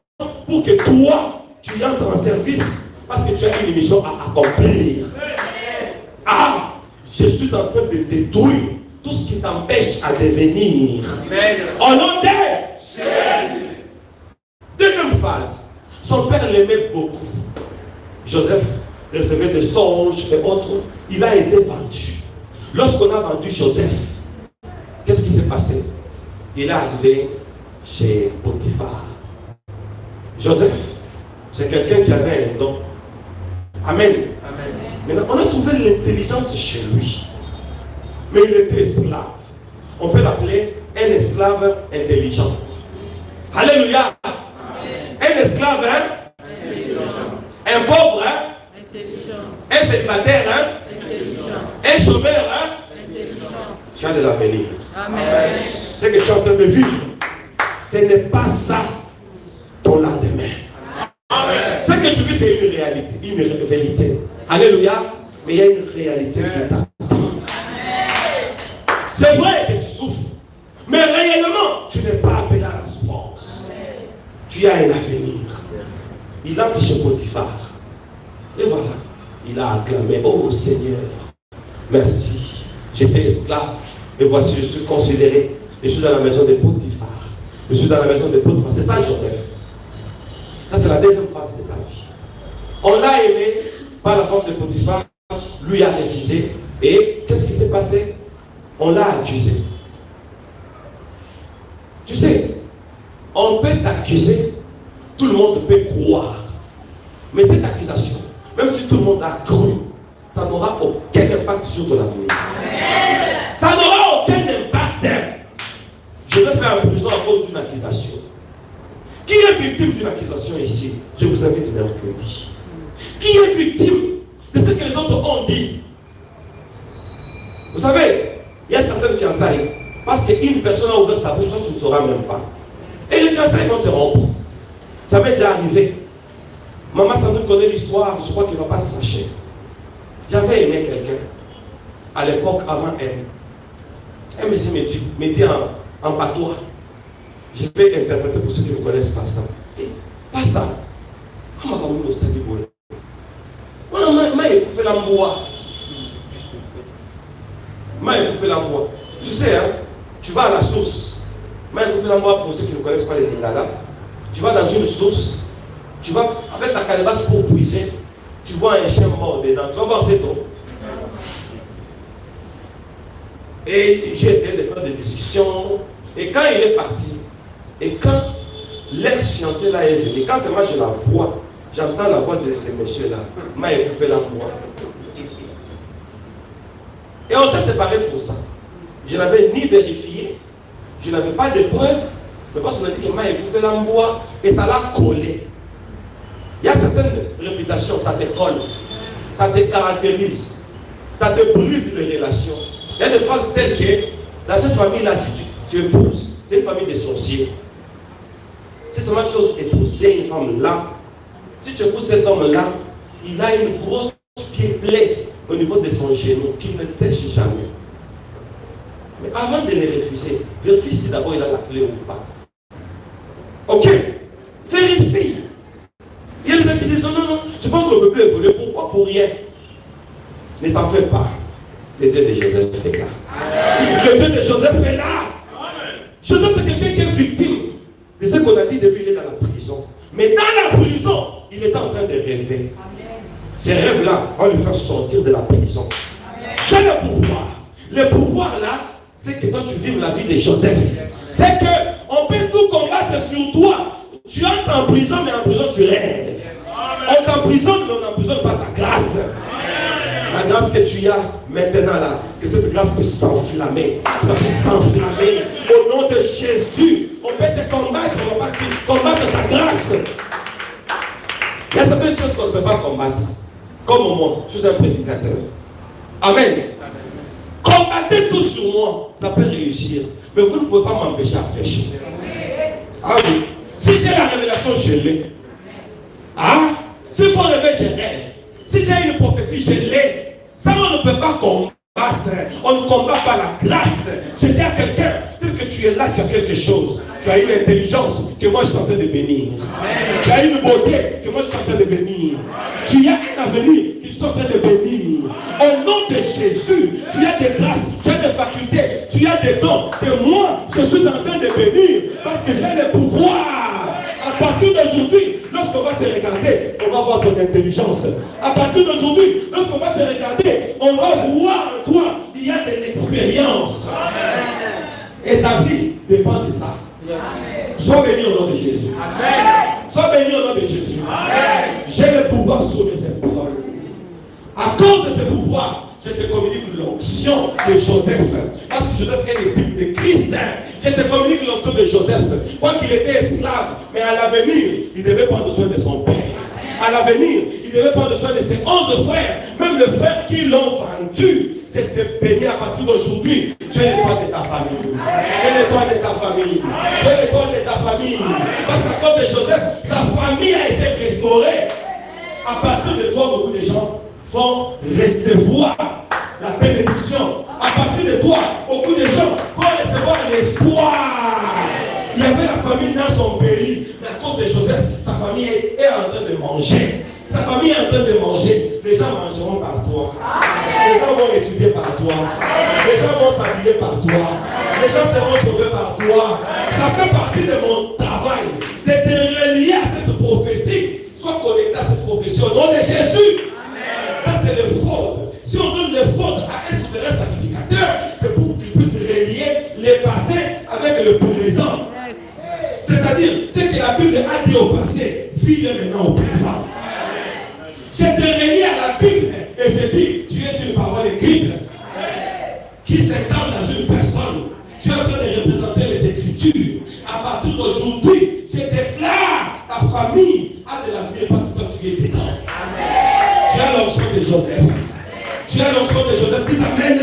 pour que toi, tu entres en service parce que tu as une mission à accomplir. Ah, je suis en train de détruire tout ce qui t'empêche à devenir. Au nom de Jésus. l'aimait beaucoup. Joseph recevait des songes et autres. Il a été vendu. Lorsqu'on a vendu Joseph, qu'est-ce qui s'est passé? Il est arrivé chez Potiphar. Joseph, c'est quelqu'un qui avait un don. Amen. Amen. Maintenant, on a trouvé l'intelligence chez lui. Mais il était esclave. On peut l'appeler un esclave intelligent. Alléluia. Amen. Un esclave, hein? Un pauvre, hein? Un célibataire, hein? Un chômeur, hein? Tu as de l'avenir. Ce que tu es en train de vivre, ce n'est pas ça ton lendemain. Amen. Ce que tu vis, c'est une réalité, une vérité. Alléluia. Mais il y a une réalité qui t'attend. C'est vrai que tu souffres, mais réellement, tu n'es pas appelé à la souffrance. Tu as un avenir. Il entre chez Potiphar. Et voilà, il a acclamé, oh Seigneur, merci. J'étais esclave, et voici, je suis considéré. Je suis dans la maison de Potiphar. Je suis dans la maison de Potiphar. C'est ça, Joseph. Ça, c'est la deuxième phase de sa vie. On l'a aimé par la femme de Potiphar. Lui a refusé. Et qu'est-ce qui s'est passé? On l'a accusé. Tu sais, on peut t'accuser, tout le monde peut croire. Mais cette accusation, même si tout le monde a cru, ça n'aura aucun impact sur ton avenir. Ça n'aura aucun impact. Je vais faire en prison à cause d'une accusation. Qui est victime d'une accusation ici? Je vous invite mercredi. Qui est victime de ce que les autres ont dit? Vous savez, il y a certaines fiançailles, parce qu'une personne a ouvert sa bouche, tu ne sauras même pas. Et les fiançailles vont se rompre. Ça m'est déjà arrivé. Maman Sandrine connaît l'histoire, je crois qu'il ne va pas se fâcher. J'avais aimé quelqu'un, à l'époque avant elle. Elle me dit en patois. Je vais interpréter pour ceux qui ne connaissent pas ça. Pasteur, comment on va s'habiller? Fait la bois. Fait la bois. Tu sais, hein, tu vas à la source. Fait la bois pour ceux qui ne connaissent pas les Lingala. Tu vas dans une source, tu vas avec ta calebasse pour puiser, tu vois un chien mort dedans. Tu vas voir cet eau. Et j'ai essayé de faire des discussions. Et quand il est parti, et quand l'ex-fiancé là est venu, quand c'est moi je la vois, j'entends la voix de ces messieurs-là, m'a étouffé la bois. Et on s'est séparés pour ça. Je n'avais ni vérifié, je n'avais pas de preuves, mais parce qu'on a dit qu'il m'a étouffé la bois et ça l'a collé. Il y a certaines réputations, ça te colle, ça te caractérise, ça te brise les relations. Il y a des phrases telles que dans cette famille-là, si tu épouses, c'est une famille de sorciers. C'est seulement une chose épouser une femme là. Si tu épouses cet homme-là, il a une grosse plaie au niveau de son genou qui ne sèche jamais. Mais avant de les refuser, vérifie si d'abord il a la plaie ou pas. Ok? Vérifie. Il y a des gens qui disent non, je pense qu'on ne peut plus évoluer. Pourquoi? Pour rien. Ne t'en fais pas. Le Dieu de Joseph est là. Le Dieu de Joseph est là. Joseph, c'est quelqu'un qui est victime de ce qu'on a dit depuis qu'il est dans la prison. Mais dans la prison, il était en train de rêver. Ces rêves-là vont le faire sortir de la prison. Tu as le pouvoir. Le pouvoir là, c'est que toi tu vives la vie de Joseph. C'est qu'on peut tout combattre sur toi. Tu entres en prison, mais en prison tu rêves. On t'emprisonne, mais on n'emprisonne pas ta grâce. La grâce que tu as maintenant là, que cette grâce puisse s'enflammer. Que ça puisse s'enflammer. Au nom de Jésus, on peut te combattre, on va pas combattre ta grâce. Il y a certaines choses qu'on ne peut pas combattre. Comme moi, je suis un prédicateur. Amen. Combattez tout sur moi, ça peut réussir. Mais vous ne pouvez pas m'empêcher à prêcher. Ah oui. Si j'ai la révélation, je l'ai. Ah, s'il faut rêver, je rêve. Si j'ai une prophétie, je l'ai. Ça, on ne peut pas combattre. On ne combat pas la grâce. Je dis à quelqu'un, tel que tu es là, tu as quelque chose. Tu as une intelligence que moi je suis en train de bénir. Tu as une beauté que moi je suis en train de bénir. Tu as un avenir que je suis en train de bénir. Au nom de Jésus, tu as des grâces, tu as des facultés, tu as des dons que moi je suis en train de bénir parce que j'ai le pouvoir. À partir d'aujourd'hui, lorsqu'on va te regarder, l'intelligence. À partir d'aujourd'hui, lorsqu'on va te regarder, on va voir en toi, il y a de l'expérience. Et ta vie dépend de ça. Sois béni au nom de Jésus. Sois béni au nom de Jésus. J'ai le pouvoir sur mes épaules. À cause de ce pouvoir, je te communique l'onction de Joseph. Parce que Joseph est le type de Christ. Je te communique l'onction de Joseph. Quoi qu'il était esclave, mais à l'avenir, il devait prendre soin de son père. À l'avenir, il devait prendre soin de ses 11 frères. Même le frère qui l'ont vendu. Je te bénis à partir d'aujourd'hui. Tu es l'étoile de ta famille. Tu es l'étoile de ta famille. Tu es l'étoile de ta famille. Parce qu'à cause de Joseph, sa famille a été restaurée. À partir de toi, beaucoup de gens vont recevoir la bénédiction. À partir de toi, beaucoup de gens vont recevoir l'espoir. Il y avait la famille dans son pays, mais à cause de Joseph, sa famille est en train de manger. Sa famille est en train de manger. Les gens mangeront par toi. Les gens vont étudier par toi. Les gens vont s'habiller par toi. Les gens seront sauvés par toi. Ça fait partie de mon travail de te relier à cette prophétie. Sois connecté à cette prophétie au nom de Jésus. Ça, c'est le faute. Si on donne le faute à un souverain sacrificateur, c'est pour qu'il puisse relier le passé avec le présent. C'est-à-dire, ce que la Bible a dit au passé, vis-le maintenant au présent. Je te relie à la Bible et je dis, tu es une parole écrite qui s'incarne dans une personne. Tu es en train de représenter les Écritures. À partir d'aujourd'hui, je déclare ta famille a de l'avenir parce que toi tu es dedans. Tu as l'onction de Joseph. Tu as l'onction de Joseph qui t'amène.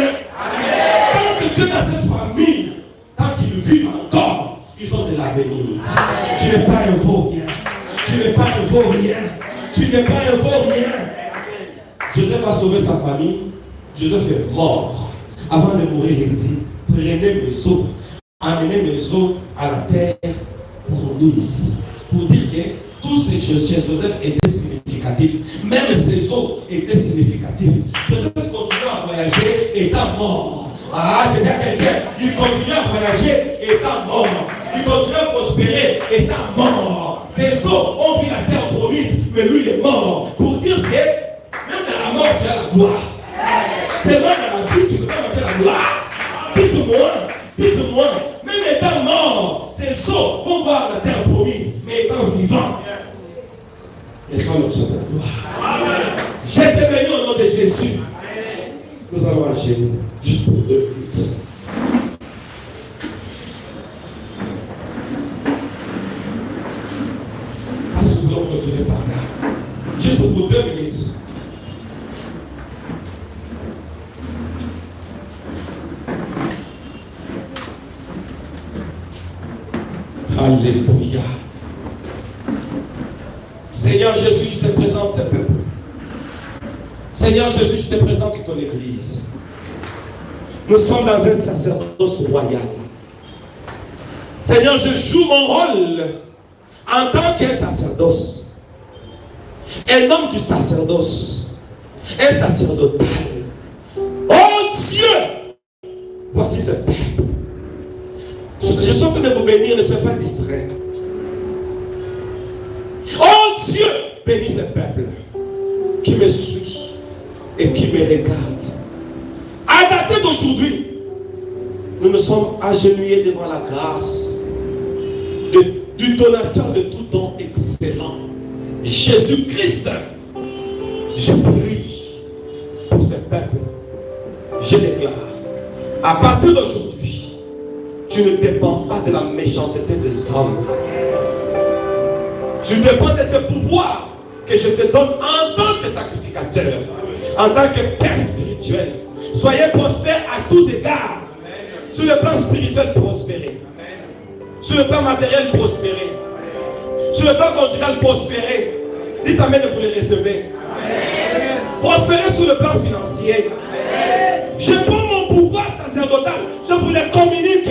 Tant que tu es dans cette famille, tant qu'ils vivent encore, ils ont de l'avenir. Tu n'es pas un vaurien. Tu n'es pas un vaurien. Tu n'es pas un vaurien. Joseph a sauvé sa famille. Joseph est mort. Avant de mourir, il dit, prenez mes os, amenez mes os à la terre promise. Pour dire que tout ce chez Joseph était significatif. Même ses os étaient significatifs. Joseph continuait à voyager étant mort. Ah, je dis à quelqu'un, il continue à voyager étant mort. Il continue à prospérer étant mort. Ses os ont vu la terre promise, mais lui il est mort. Pour dire que même dans la mort, tu as la gloire. C'est moi dans la vie, tu ne peux pas mettre la gloire. Dites-moi, même étant mort, ses os vont voir la terre promise, mais étant vivant. Et soit l'option de la gloire. Je te bénis au nom de Jésus. Nous allons agir juste pour 2 minutes. Parce que nous voulons continuer par là. Juste pour 2 minutes. Alléluia. Seigneur Jésus, je te présente ce peuple. Seigneur Jésus, je te présente ton église. Nous sommes dans un sacerdoce royal. Seigneur, je joue mon rôle en tant qu'un sacerdoce. Un homme du sacerdoce. Un sacerdotal. Oh Dieu! Voici ce peuple. Je suis en train de vous bénir, ne soyez pas distraits. Oh Dieu, bénis ce peuple qui me suit et qui me regarde. À dater d'aujourd'hui, nous nous sommes agenouillés devant la grâce du donateur de tout don excellent, Jésus-Christ. Je prie pour ce peuple. Je déclare, à partir d'aujourd'hui, tu ne dépends pas de la méchanceté des hommes. Tu dépends de ce pouvoir que je te donne en tant que sacrificateur, en tant que père spirituel. Soyez prospères à tous égards. Sur le plan spirituel, prospérer. Sur le plan matériel, prospérer. Sur le plan conjugal, prospérer. Dites amen et vous les recevez. Prospérer sur le plan financier. Je prends mon pouvoir sacerdotal, je vous les communique.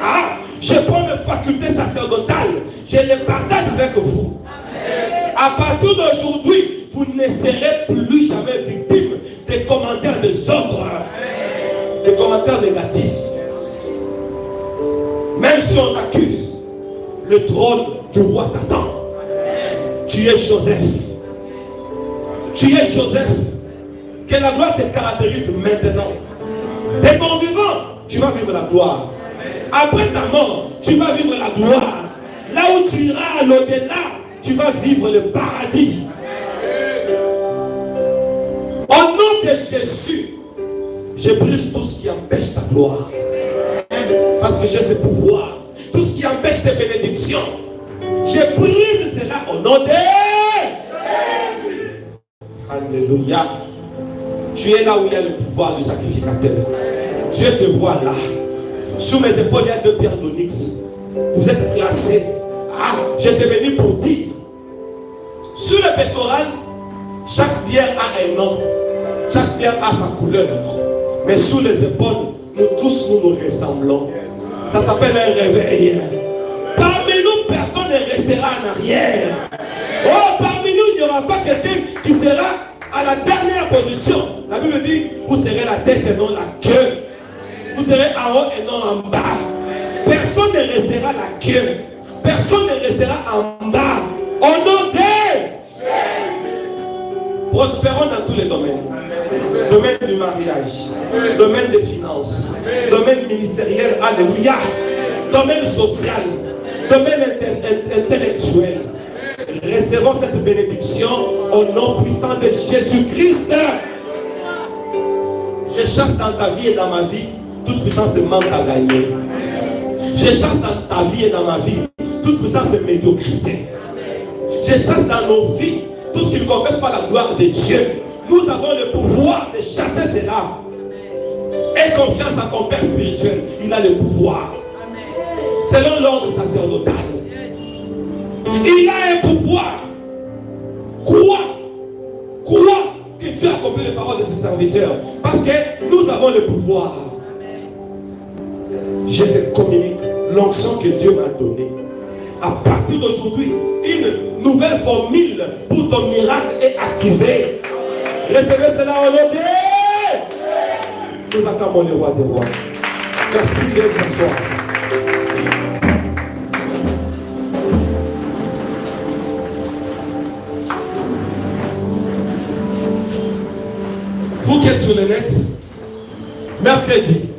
Ah, je prends mes facultés sacerdotales, je les partage avec vous. À partir d'aujourd'hui, vous ne serez plus jamais victime des commentaires des autres, des commentaires négatifs. Même si on t'accuse, le trône du roi t'attend. Tu es Joseph. Tu es Joseph. Que la gloire te caractérise maintenant. Dès ton vivant, tu vas vivre la gloire. Après ta mort, tu vas vivre la gloire. Là où tu iras à l'au-delà, tu vas vivre le paradis. Au nom de Jésus, je brise tout ce qui empêche ta gloire. Parce que j'ai ce pouvoir. Tout ce qui empêche tes bénédictions, je brise cela au nom de Jésus. Alléluia. Tu es là où il y a le pouvoir du sacrificateur. Dieu te voit là. Sous mes épaules, il y a 2 pierres d'onyx. Vous êtes classés. Ah, j'étais venu pour dire. Sous le pectoral, chaque pierre a un nom. Chaque pierre a sa couleur. Mais sous les épaules, nous tous nous ressemblons. Ça s'appelle un réveil. Parmi nous, personne ne restera en arrière. Oh, parmi nous, il n'y aura pas quelqu'un qui sera à la dernière position. La Bible dit, vous serez la tête et non la queue. Vous serez en haut et non en bas. Personne ne restera la queue. Personne ne restera en bas. Au nom de Jésus. Prospérons dans tous les domaines. Domaine du mariage, domaine des finances, domaine ministériel, alléluia, domaine social, domaine intellectuel. Recevons cette bénédiction au nom puissant de Jésus-Christ. Je chasse dans ta vie et dans ma vie toute puissance de manque à gagner. Je chasse dans ta vie et dans ma vie toute puissance de médiocrité. Je chasse dans nos vies tout ce qui ne confesse pas la gloire de Dieu. Nous avons le pouvoir de chasser cela. Aie confiance à ton Père spirituel. Il a le pouvoir. Selon l'ordre sacerdotal. Il a un pouvoir. Crois que Dieu a accompli les paroles de ses serviteurs. Parce que nous avons le pouvoir. Je te communique l'onction que Dieu m'a donnée. À partir d'aujourd'hui, une nouvelle formule pour ton miracle est activée. Recevez cela au nom de Jésus. Nous acclamons le roi des rois. Merci de vous asseoir. Vous qui êtes sur le net, mercredi,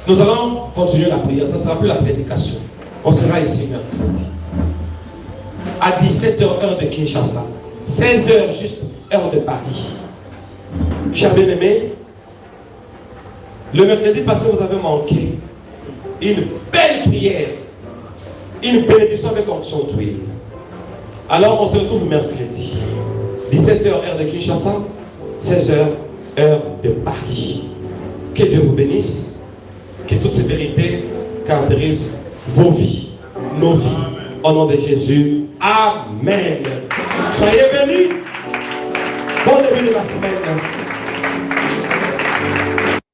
nous allons continuer la prière. Ça ne sera plus la prédication. On sera ici mercredi. À 17h heure de Kinshasa. 16h juste heure de Paris. Chers bien-aimés, le mercredi passé, vous avez manqué une belle prière, une bénédiction avec onction d'huile. Alors, on se retrouve mercredi, 17h heure de Kinshasa, 16h heure de Paris. Que Dieu vous bénisse, que toutes ces vérités caractérisent vos vies, nos vies, au nom de Jésus. Amen. Soyez bénis. Bon début de la semaine.